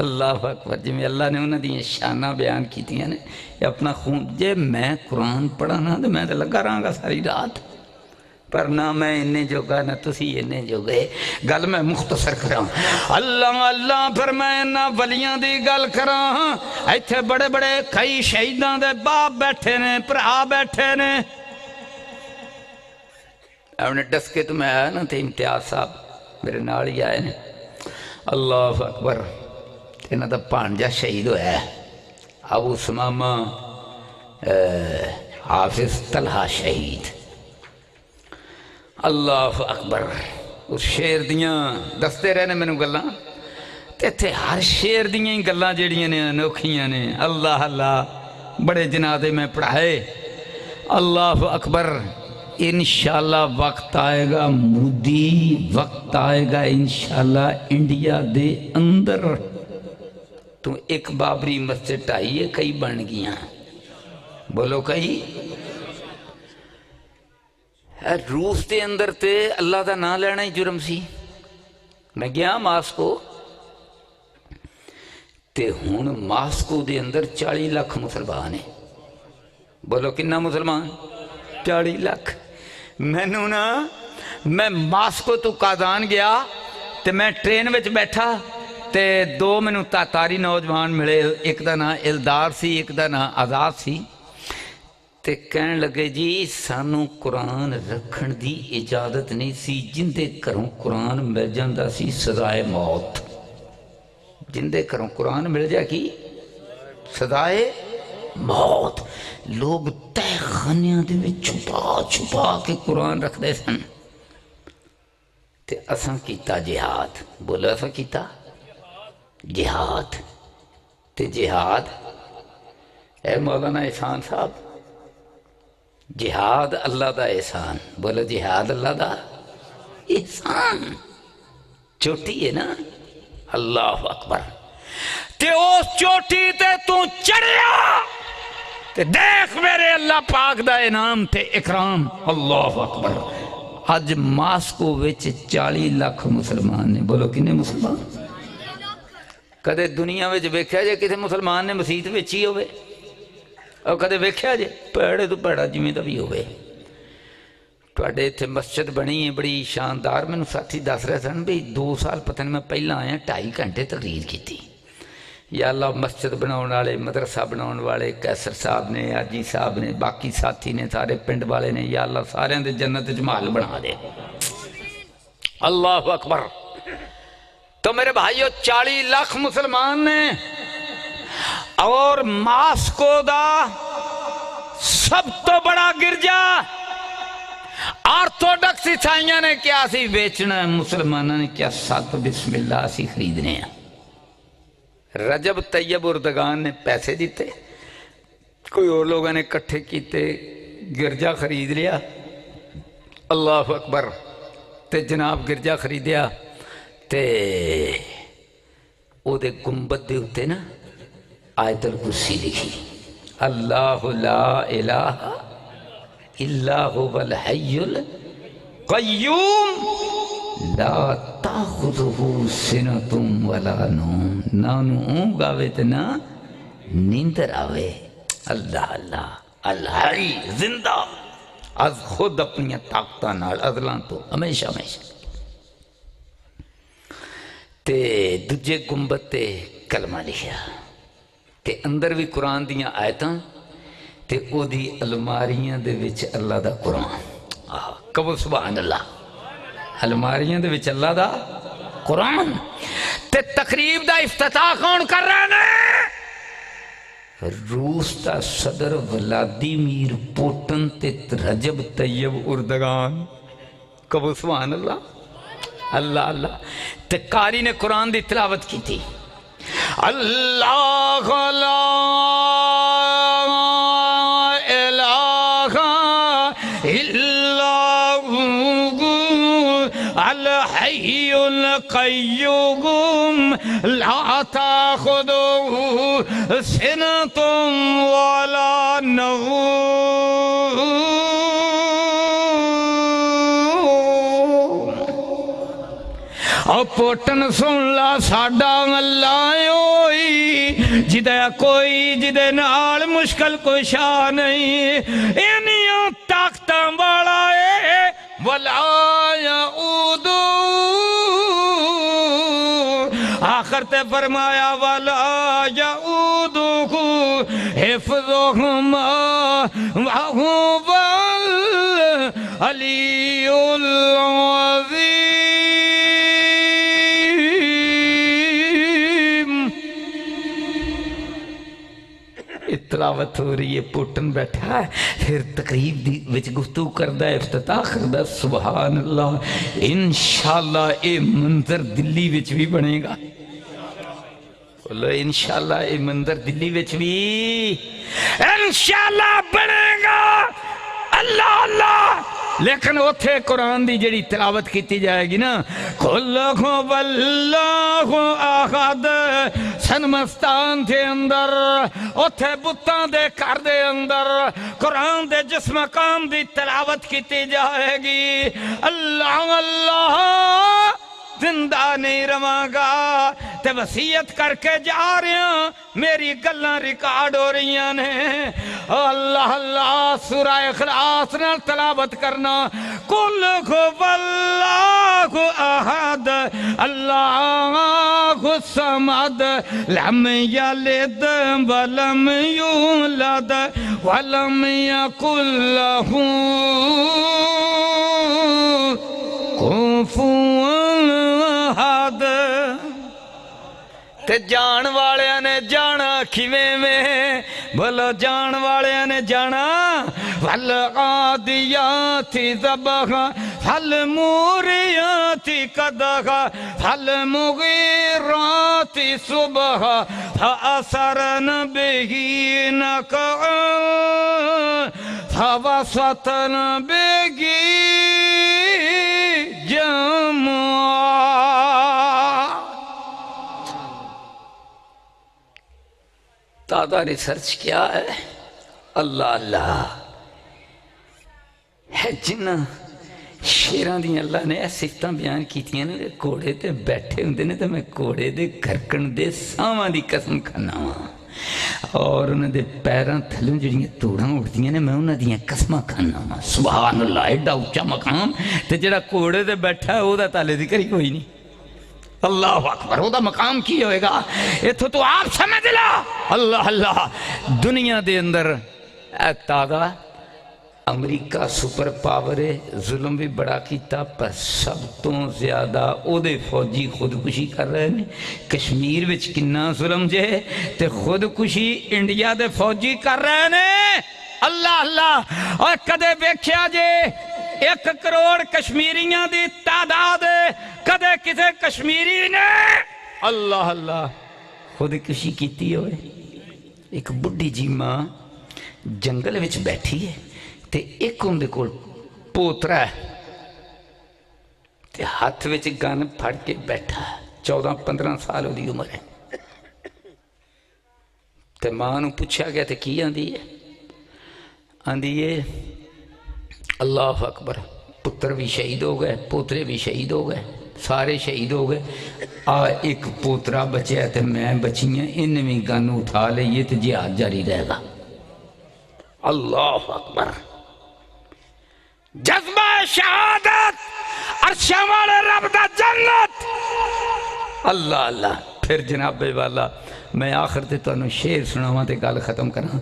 اللہ اکبر جی اللہ نے انہوں دی شانہ بیان کیتیاں نے یہ اپنا خون جے میں قرآن پڑھا نا تو میں تو لگا رہا گا ساری رات پر نہ میں انہیں جو گا نہ تسی انہیں جو گئے گل میں مختصر کراں اللہ اللہ پھر میں نہ ولیاں دی گل کراں ایتھے بڑے بڑے کئی شہیداں دے باپ بیٹھے نے پرا بیٹھے نے اپنے ڈس کے تو میں آیا نا تھے امتیاز صاحب میرے نال ہی آئے نے اللہ اکبر انہاں دا پانجا شہید ہویا ہے ابو سمامہ حافظ طلحہ شہید اللہ اکبر اس شیر دیاں دستے رہنے میں نے گلاں تے تھے ہر شیر دیاں ہی گلاں جیڑیاں نے انوکھیاں نے اللہ اللہ بڑے جنازے میں پڑھائے اللہ اکبر انشاءاللہ وقت آئے گا مودی وقت آئے گا انشاءاللہ انڈیا دے اندر تو ایک بابری مسجد آئیے کئی بن گیا بولو کئی روس دے اندر تے اللہ دا نام لینا ہی جرم سی میں گیا ماسکو تے ہون ماسکو دے اندر 40 لاکھ مسلمان ہیں بولو کننا مسلمان 40 لاکھ میں ماسکو تو کازان گیا تے میں ٹرین وچ بیٹھا تے دو میں تاتاری نوجوان ملے ایک دا نا الدار سی ایک دا نا آزاد سی تے کہن لگے جی سانو قرآن رکھن دی اجازت نہیں سی جن دے کروں قرآن مل جاندہ سی سزائے موت جن دے کروں قرآن مل جا کی سزائے موت لوگ تہ خانیاں دے میں چھپا چھپا کے قرآن رکھ دے سن تے اساں کیتا جہاد بولا اساں کیتا جہاد تے جہاد اے مولانا احسان صاحب جہاد اللہ دا احسان بولا جہاد اللہ دا احسان چوٹی ہے نا اللہ اکبر تے اس چوٹی تے تو چڑھیا تے دیکھ میرے اللہ پاک دا انعام تے اکرام اللہ اکبر آج ماسکو وچ 40 لاکھ مسلمان نے بولو کنے مسلمان کدے دنیا وچ ویکھیا جے کسے مسلمان نے مسجد وچ ہی ہوئے اور کدے ویکھیا جے پیڑے تو پیڑا جویں دا بھی ہوئے تواڈے ایتھے مسجد بنی ہے بڑی شاندار میں ساتھی دس رہے سن بھی 2 سال پتہ نہیں میں پہلا آیا 2.5 گھنٹے تقریر کی تھی یا اللہ مسجد بناؤن والے مدرسہ بناؤن والے کیسر صاحب نے حاجی صاحب نے باقی ساتھی نے سارے پنڈ والے نے یا اللہ سارے دے جنت جمال بنا دے اللہ اکبر تو میرے بھائیو 40 لاکھ مسلمان نے اور ماسکو دا سب تو بڑا گرجا آرتھوڈکس عیسائیاں نے کیا سی بیچنا ہے مسلمانوں نے کیا 7 بسم اللہ سی خریدنے ہیں رجب طیب اردگان نے پیسے دیتے کوئی اور لوگوں نے کٹھے کیتے گرجا خرید لیا اللہ اکبر تے جناب گرجا خریدیا تے او دے گنبد دے ہوتے نا آیت الکرسی لکھی اللہ لا الہ الا هو الحی القیوم لا تاخذہ سنۃ ولا نوم نہ اونگ آوے تے نہ نیندر آوے اللہ اللہ الحی زندہ از خود اپنی طاقتاں نال عدلاں تو ہمیشہ ہمیشہ تے دجے گنبد تے کلمہ لکھیا تے اندر بھی قرآن دیاں آیتاں تے او دی الماریاں دے وچ اللہ دا قرآن کبو سبحان اللہ الماریاں دے وچ اللہ دا قرآن تے تقریب دا افتتاح کون کر رہے ہیں روس دا صدر ولادیمیر پوٹن تے رجب طیب اردگان کبو سبحان اللہ اللہ اللہ تے قاری نے قرآن دی تلاوت کی تھی اللہ لا الہ الا الحی القیوم لا تاخذہ سنۃ ولا نوم او پوٹن سن لا ساڈا اللہ ہوئی جدے کوئی جدے نال مشکل کشا نہیں انیاں طاقتاں والا اے ولا یعودو آخر تے فرمایا ولا یعودو حفظہما وہو العلی العظیم تلاوت ہو رہی ہے پوٹن بیٹھا ہے پھر تقریب دی وچ گفتگو کردا ہے افتتاح کردا سبحان اللہ انشاءاللہ اے منظر دلی وچ بھی بنے گا بولو انشاءاللہ اے منظر دلی وچ بھی انشاءاللہ بنے گا اللہ اللہ لیکن اتھے قرآن دی جڑی تلاوت کیتی جائے گی نا قل هو اللہ احد سنمستان دے اندر اتھے بتاں دے کر دے اندر قرآن دے جس مقام دی تلاوت کیتی جائے گی اللہ اللہ زندہ نہیں رواں گا تے وصیت کر کے جا رہے ہیں میری گلاں ریکارڈ ہو رہی نے اللہ اللہ سورہ اخلاص نال تلاوت کرنا قل هو اللہ احد اللہ الصمد لم یلد ولم یولد ولم یکن لہ کفوا احد تے جان والے نے جانا کھویں میں بولو جان والے نے جانا والعادیات ضبحا فالموریات قدحا فالمغیرات صبحا فأثرن به نقعا فوسطن به جمعا تازہ ریسرچ کیا ہے اللہ اللہ ہے جنہ شیران دی اللہ نے ایسی صفتاں بیان کیتیاں نے کوڑے تے بیٹھے ہوندے نے تے میں کوڑے دے گھرکن دے ساواں دی قسم کھانا ہاں اور انہوں دے پیران تھلوں جڑیاں توڑاں اڑتیاں نے میں انہوں دیاں قسمہ کھانا ہاں سبحان اللہ ایڈا اچھا مقام تے جڑا کوڑے دے بیٹھا ہے وہ دا تالے ذکر ہی کوئی نہیں اللہ اکبر وہ دا مقام کی ہوئے گا یہ تو آپ سمجھ لا اللہ اللہ دنیا دے اندر تازہ امریکہ سپر پاور ہے ظلم بھی بڑا کیتا پر سب تو زیادہ او دے فوجی خودکشی کر رہے ہیں کشمیر وچ کنا ظلم جے تے خودکشی انڈیا دے فوجی کر رہے ہیں اللہ اللہ اور کدے بیکھیا جے 1 کروڑ کشمیریاں دی تعداد کدے کسے کشمیری نے اللہ اللہ خودکشی کیتی ہوئے ایک بڑی جی ماں جنگل وچ بیٹھی ہے تے ایک ہم دے کول پوترا ہے تے ہاتھ وچ گن پھڑ کے بیٹھا 14-15 سال ہو دی عمر ہے تے ماں نو پوچھا گیا تے کی آندی ہے اللہ اکبر پتر بھی شہید ہو گئے پوترے بھی شہید ہو گئے سارے شہید ہو گئے ایک پوترا بچے تے میں بچی ہیں انہیں بھی گن اٹھا لے یہ تے جہاد جاری رہے گا اللہ اکبر جذبہ شہادت عرشاں والے رب دا جنت اللہ اللہ پھر جناب والا میں آخر تے تو انہوں شیر سناواں تے گال ختم کرنا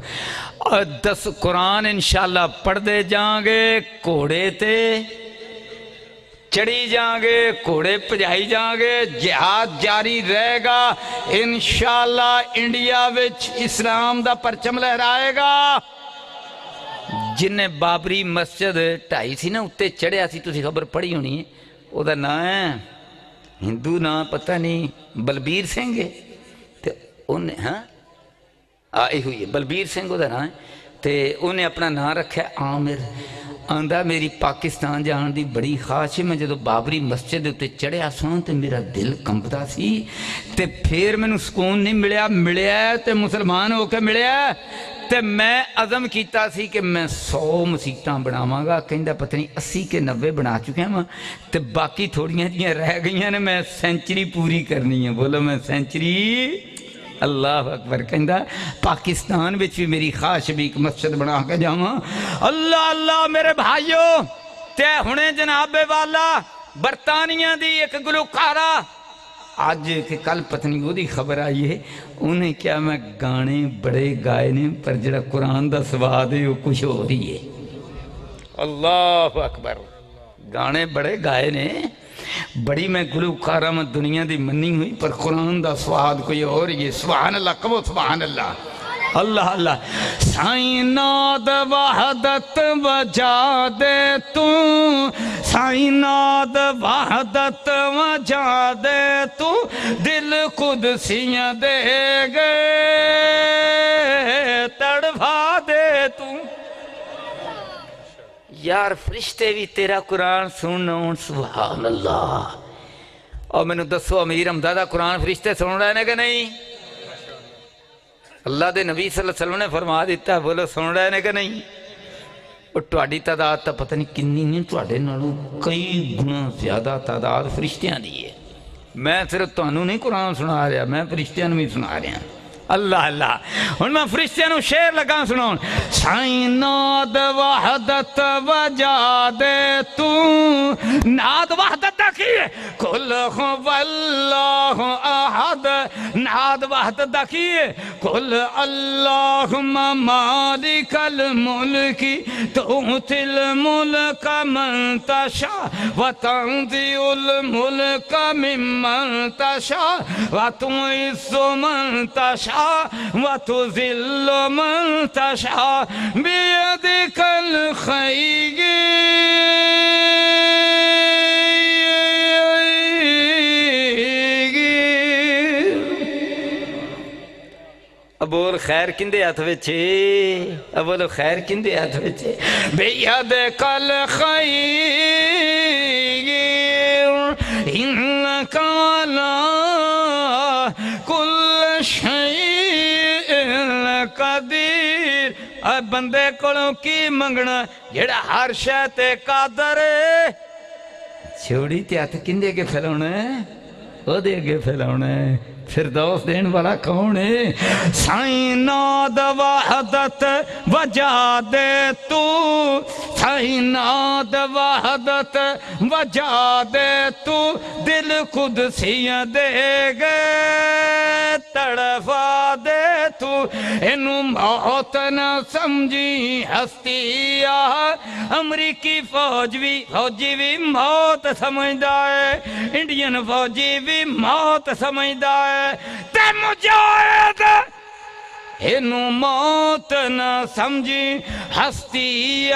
10 قرآن انشاءاللہ پڑھ دے جائیں گے کوڑے تے چڑھی جائیں گے کوڑے پجائی جائیں گے جہاد جاری رہے گا انشاءاللہ انڈیا وچ اسلام دا پرچم لہرائے گا جنہیں بابری مسجد ٹائی سی نا اتے چڑھیا سی تسی خبر پڑھی ہونی ہے او دا نا ہے ہندو نا پتہ نہیں بلبیر سنگھ ہے تے انہیں ہاں آئی ہوئی ہے بلبیر سنگھ او دا نا ہے تے انہیں اپنا نام رکھا عامر آندا میری پاکستان جان دی بڑی خواہش ہے میں جدو بابری مسجد تے چڑھیا سوں تے میرا دل کمبدا سی تے پھر مینوں سکون نہیں ملیا تے مسلمان ہو کے ملیا تے میں عزم کیتا سی کہ میں 100 مسیتاں بناواں گا کہندا پتہ نہیں 80 کے 90 بنا چکے ہاں تے باقی تھوڑیاں جیاں رہ گئیاں نے میں سینچری پوری کرنی ہے بولو میں سینچری اللہ اکبر کہندا پاکستان وچ بھی میری خواہش بھی ایک مسجد بنا کے جاواں اللہ اللہ میرے بھائیو تے ہنے جناب والا برطانیہ دی ایک گلوکارہ آج کہ کل پتنی وہ دی خبر آئی ہے انہیں کیا میں گانے بڑے گائے نے پر جڑا قرآن دا سواد ہے وہ کچھ ہو رہی ہے اللہ اکبر گانے بڑے گائے نے بڑی میں گلوکارہ میں دنیا دی منی ہوئی پر قرآن دا سواد کوئی اور یہ سبحان اللہ کبو سبحان اللہ اللہ اللہ سائیں ناد وحدت وجا دے تو سائیں ناد وحدت وجا دے تو دل قدسیاں دے گے تڑفا دے تو یار فرشتے بھی تیرا قرآن سنن سبحان اللہ اور میں نے دسو امیر امدادہ قرآن فرشتے سن رہے ہیں کہ نہیں اللہ دے نبی صلی اللہ علیہ وسلم نے فرما دیتا ہے بولو سن رہے ہیں کہ نہیں اور تہاڈی تعداد تا پتہ نہیں کنی نہیں تہاڈے نالوں کئی گنا زیادہ تعداد فرشتیاں دی ہے میں صرف تانوں نہیں قرآن سنا رہا میں فرشتیاں بھی سنا رہا اللہ اللہ اور میں فرشتیاں نو شعر لگا سناؤں سائیں ناد وحدت وجا دے تو ناد وحدت دکھیے کل واللہ احد ناد وحدت دکھیے کل اللہم مالک الملک تؤتی الملک من تشاء وتنزع الملک ممن تشاء وتعز من تشاء وتذل من تشاء بيدك الخير ابول خیر کندے ہاتھ وچے ابول خیر کندے ہاتھ وچے بيدك الخير إنك على كل شيء قدیر اے بندے کولوں کی منگنا جڑا ہر شے تے قادر ہے چھوڑی تے ہاتھ کندے کے پھیلاونا ہے او دے کے پھیلاونا ہے فردوس دین والا کون ہے سائیں ناد وحدت وجا دے تو سائیں ناد وحدت وجا دے تو دل قدسیاں دے گے تڑفا دے تو انہوں موت نہ سمجھی ہستی امریکی فوجی بھی موت سمجھدا ہے انڈین فوجی بھی موت سمجھدا ہے تے مجاہد انہوں موت نہ سمجھی ہستی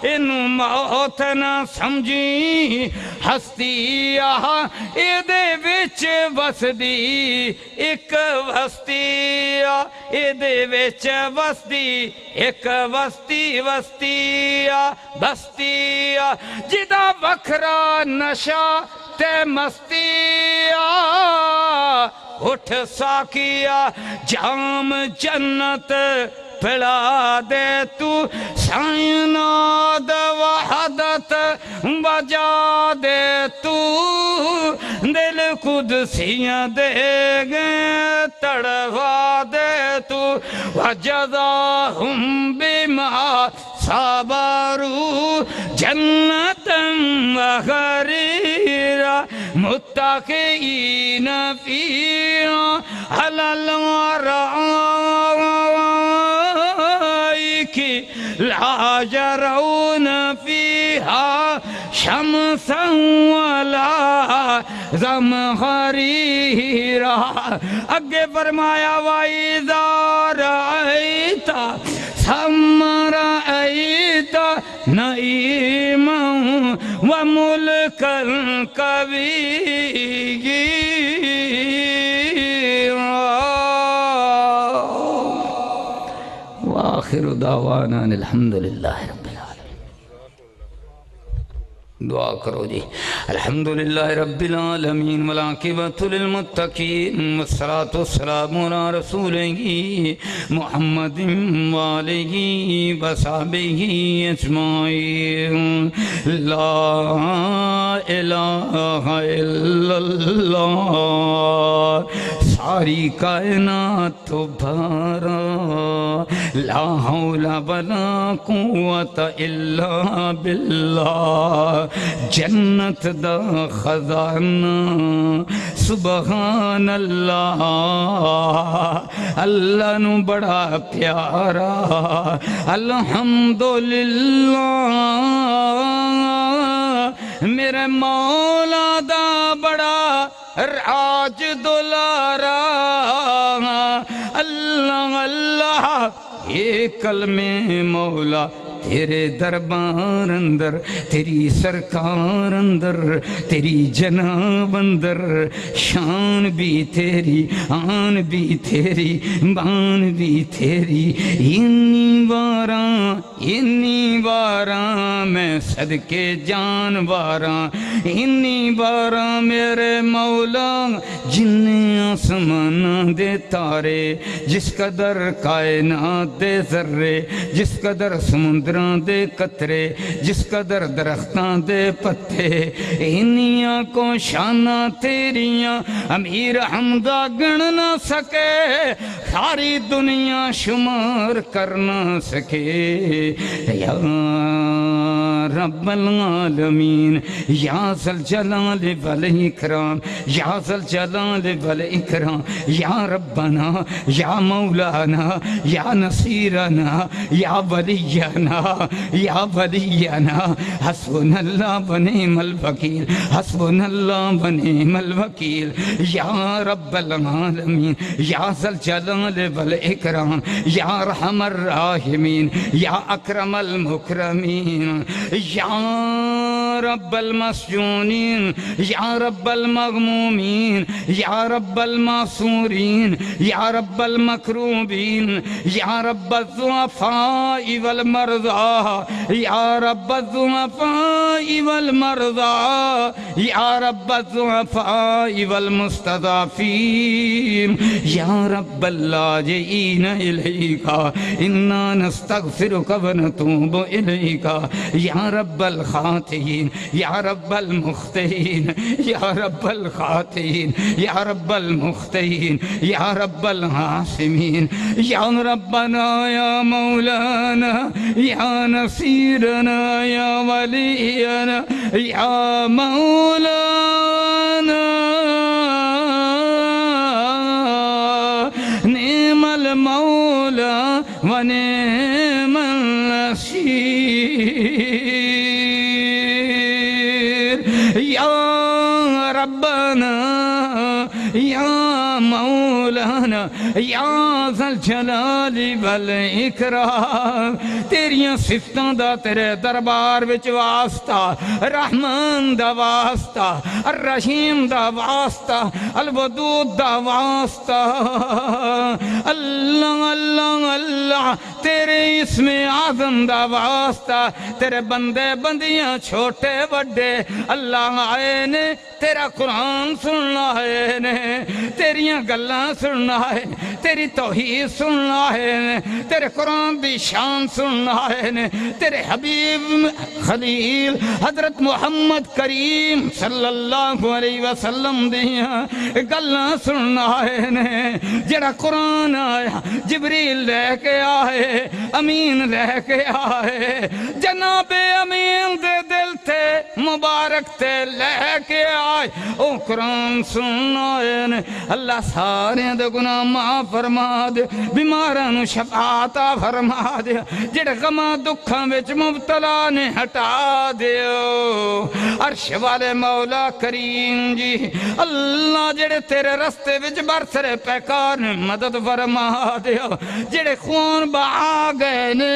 انہوں موت نہ سمجھی ہستی اے دے وچ وسدی ایک وستی اے دے وچ وسدی ایک وستی بستی جدا وکھرا نشہ تے مستی اٹھ ساکیا جام جنت پلا دے تو سائیں ناد وحدت بجا دے تو دل قدسیاں دے گے تڑوا دے تو وجزاہم بما صبروا جنتا وحریرا متقین فیہا علی الارائک لا يرون فیہا شمسا ولا زمہریرا اگے فرمایا وَإِذَا رَأَيْتَ ثم رأيت نعيما وملكا كبيرا وآخر دعوانا الحمدللہ رب العالمین. دعا کرو جی. الحمدللہ رب العالمین والعاقبۃ للمتقین والصلاۃ والسلام علی رسولہ محمد وآلہ وصحبہ اجمعین. لا الہ الا اللہ. ساری کائنات تو بھرا لا حول ولا قوت الا باللہ. جنت دا خزانہ سبحان اللہ. اللہ نو بڑا پیارا الحمدللہ. میرے مولا دا بڑا راج دلارا. اللہ اللہ یہ کلمے مولا تیرے دربار اندر، تیری سرکار اندر، تیری جناب اندر. شان بھی تیری، آن بھی تیری، بان بھی تیری. انی باراں میں صدقے جان باراں. انی باراں میرے مولا جن آسمان دے تارے، جس قدر کائنات دے ذرے، جس قدر سمندراں دے قطرے، جس قدر درختاں دے پتے. انیاں کو شاناں تیریاں امیر حمدہ گن نہ سکے، ساری دنیا شمار کر نہ سکے. یا رب العالمین، یا ذل جلال والاکرام، یا ذل جلال والاکرام. یا ربنا، یا مولانا، یا نصیرنا، یا ولینا، یا ولینا. حسبنا اللہ و نعم الوکیل، حسبنا اللہ و نعم الوکیل. یا رب العالمین، یا ذل جلال والاکرام، یا ارحم الراحمین، یا اکرم المکرمین. یا رب المسجونین، یا رب المغمومین، یا رب الماسورین، یا رب المکروبین، یا رب الضعفاء والمرضى، یا رب الضعفاء والمرضى، یا رب الضعفاء والمستضعفین. یا رب اللاجئین الیک انا نستغفرک ونتوب الیک. یا رب الخاطئین، یا رب المخطئین، یا رب الخاطئین، یا رب المخطئین، یا رب العاصمین. یا ربنا، یا مولانا، یا نصیرنا، یا ولینا، یا مولانا. نعم المولا و نعم النصیر. یا ربنا، یا مولانا، یا ذل جلال والاکرام. تیریاں صفتاں دا تیرے دربار وچ واسطہ، رحمان دا واسطہ، الرحیم دا واسطہ، الودود دا واسطہ. اللہ اللہ اللہ تیرے اسم اعظم دا واسطہ. تیرے بندے بندیاں چھوٹے بڑے اللہ آئے نے تیرا قرآن سننا ہے نے، تیریاں گلاں سننا ہے، تیری توحید سننا ہے نے، تیرے قرآن دی شان سننا ہے نے، تیرے حبیب خلیل حضرت محمد کریم صلی اللہ علیہ وسلم دیاں گلاں سننا ہے نے. جڑا قرآن آیا جبریل لے کے آئے، امین لے کے آئے، جناب امین دے دل تے مبارک تے لے کے آئے. او قرآن سننا ہے نے. اللہ سارے دے گناہ معاف فرما دے، بیماراں نو شفا عطا فرما دے، جڑے غماں دکھاں وچ مبتلا نے ہٹا دیو. عرش والے مولا کریم جی، اللہ جڑے تیرے رستے وچ برسرے پیکار نے مدد فرما دیو جڑے خون بہا گئے نے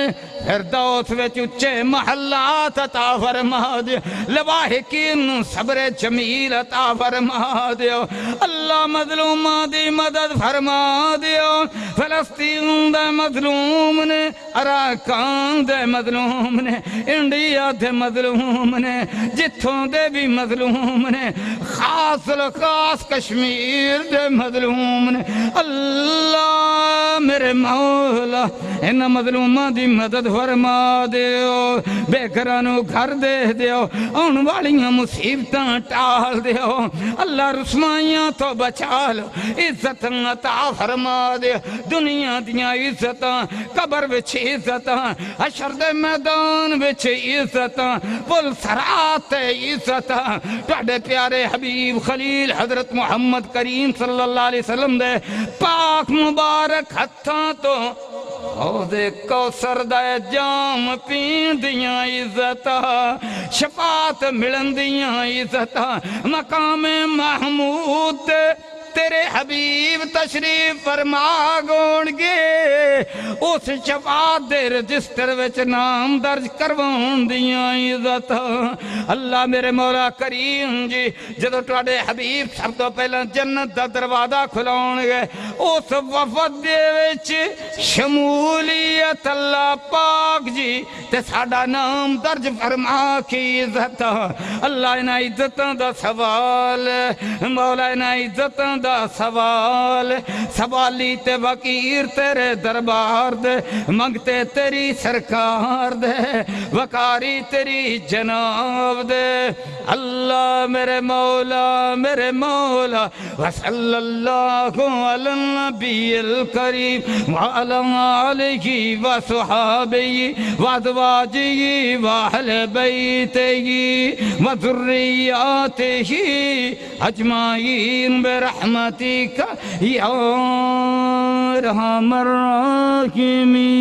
فردوس وچ اچے محلات عطا فرما دیو لواحقین صبر جمیل عطا فرما دیو اللہ مظلومہ دی مدد فرما دیو فلسطین دے مظلوم نے اراکان دے مظلوم نے انڈیا دے مظلوم نے جتھوں دے بھی مظلوم نے خاص الخاص کشمیر دے مظلوم نے اللہ میرے مولا ان مظلومہ دی مدد فرما دیو بے گھرانو گھر دے دیو ان والیاں مصیبتاں ٹال دیو اللہ رسوائیاں تو بچا لو عزت عطا فرما دیو دنیا دیاں عزتاں قبر وچ عزتاں حشر دے میدان وچ عزتاں پل صراط عزتاں تواڈے پیارے حبیب خلیل حضرت محمد کریم صلی اللہ علیہ وسلم دے پاک مبارک ہتھاں تو حوض کوثر دا جام پین دیاں عزتاں شفاعت ملن دیاں عزتاں مقام محمود تیرے حبیب تشریف فرما گون گے اس شفاعت دے رجسٹر وچ نام درج کروان دیاں عزتاں اللہ میرے مولا کریم جی جدو تواڈے حبیب سب تو پہلا جنت دا دروازہ کھلاون گے اس وفد دے وچ شمولیت اللہ پاک جی تے ساڈا نام درج فرما کی عزتاں اللہ انہاں عزتاں دا سوال مولا انہاں عزتاں دا سوال سوالی تے وقیر تیرے دربار دے منگتے تیری سرکار دے وقاری تیری جناب دے اللہ میرے مولا وصلی اللہ علی النبی الکریم وعلی آلہ وصحابہ وازواجہ واہل بیتہ وذریاتہ اجمعین برحمتک یا ارحم الراحمین.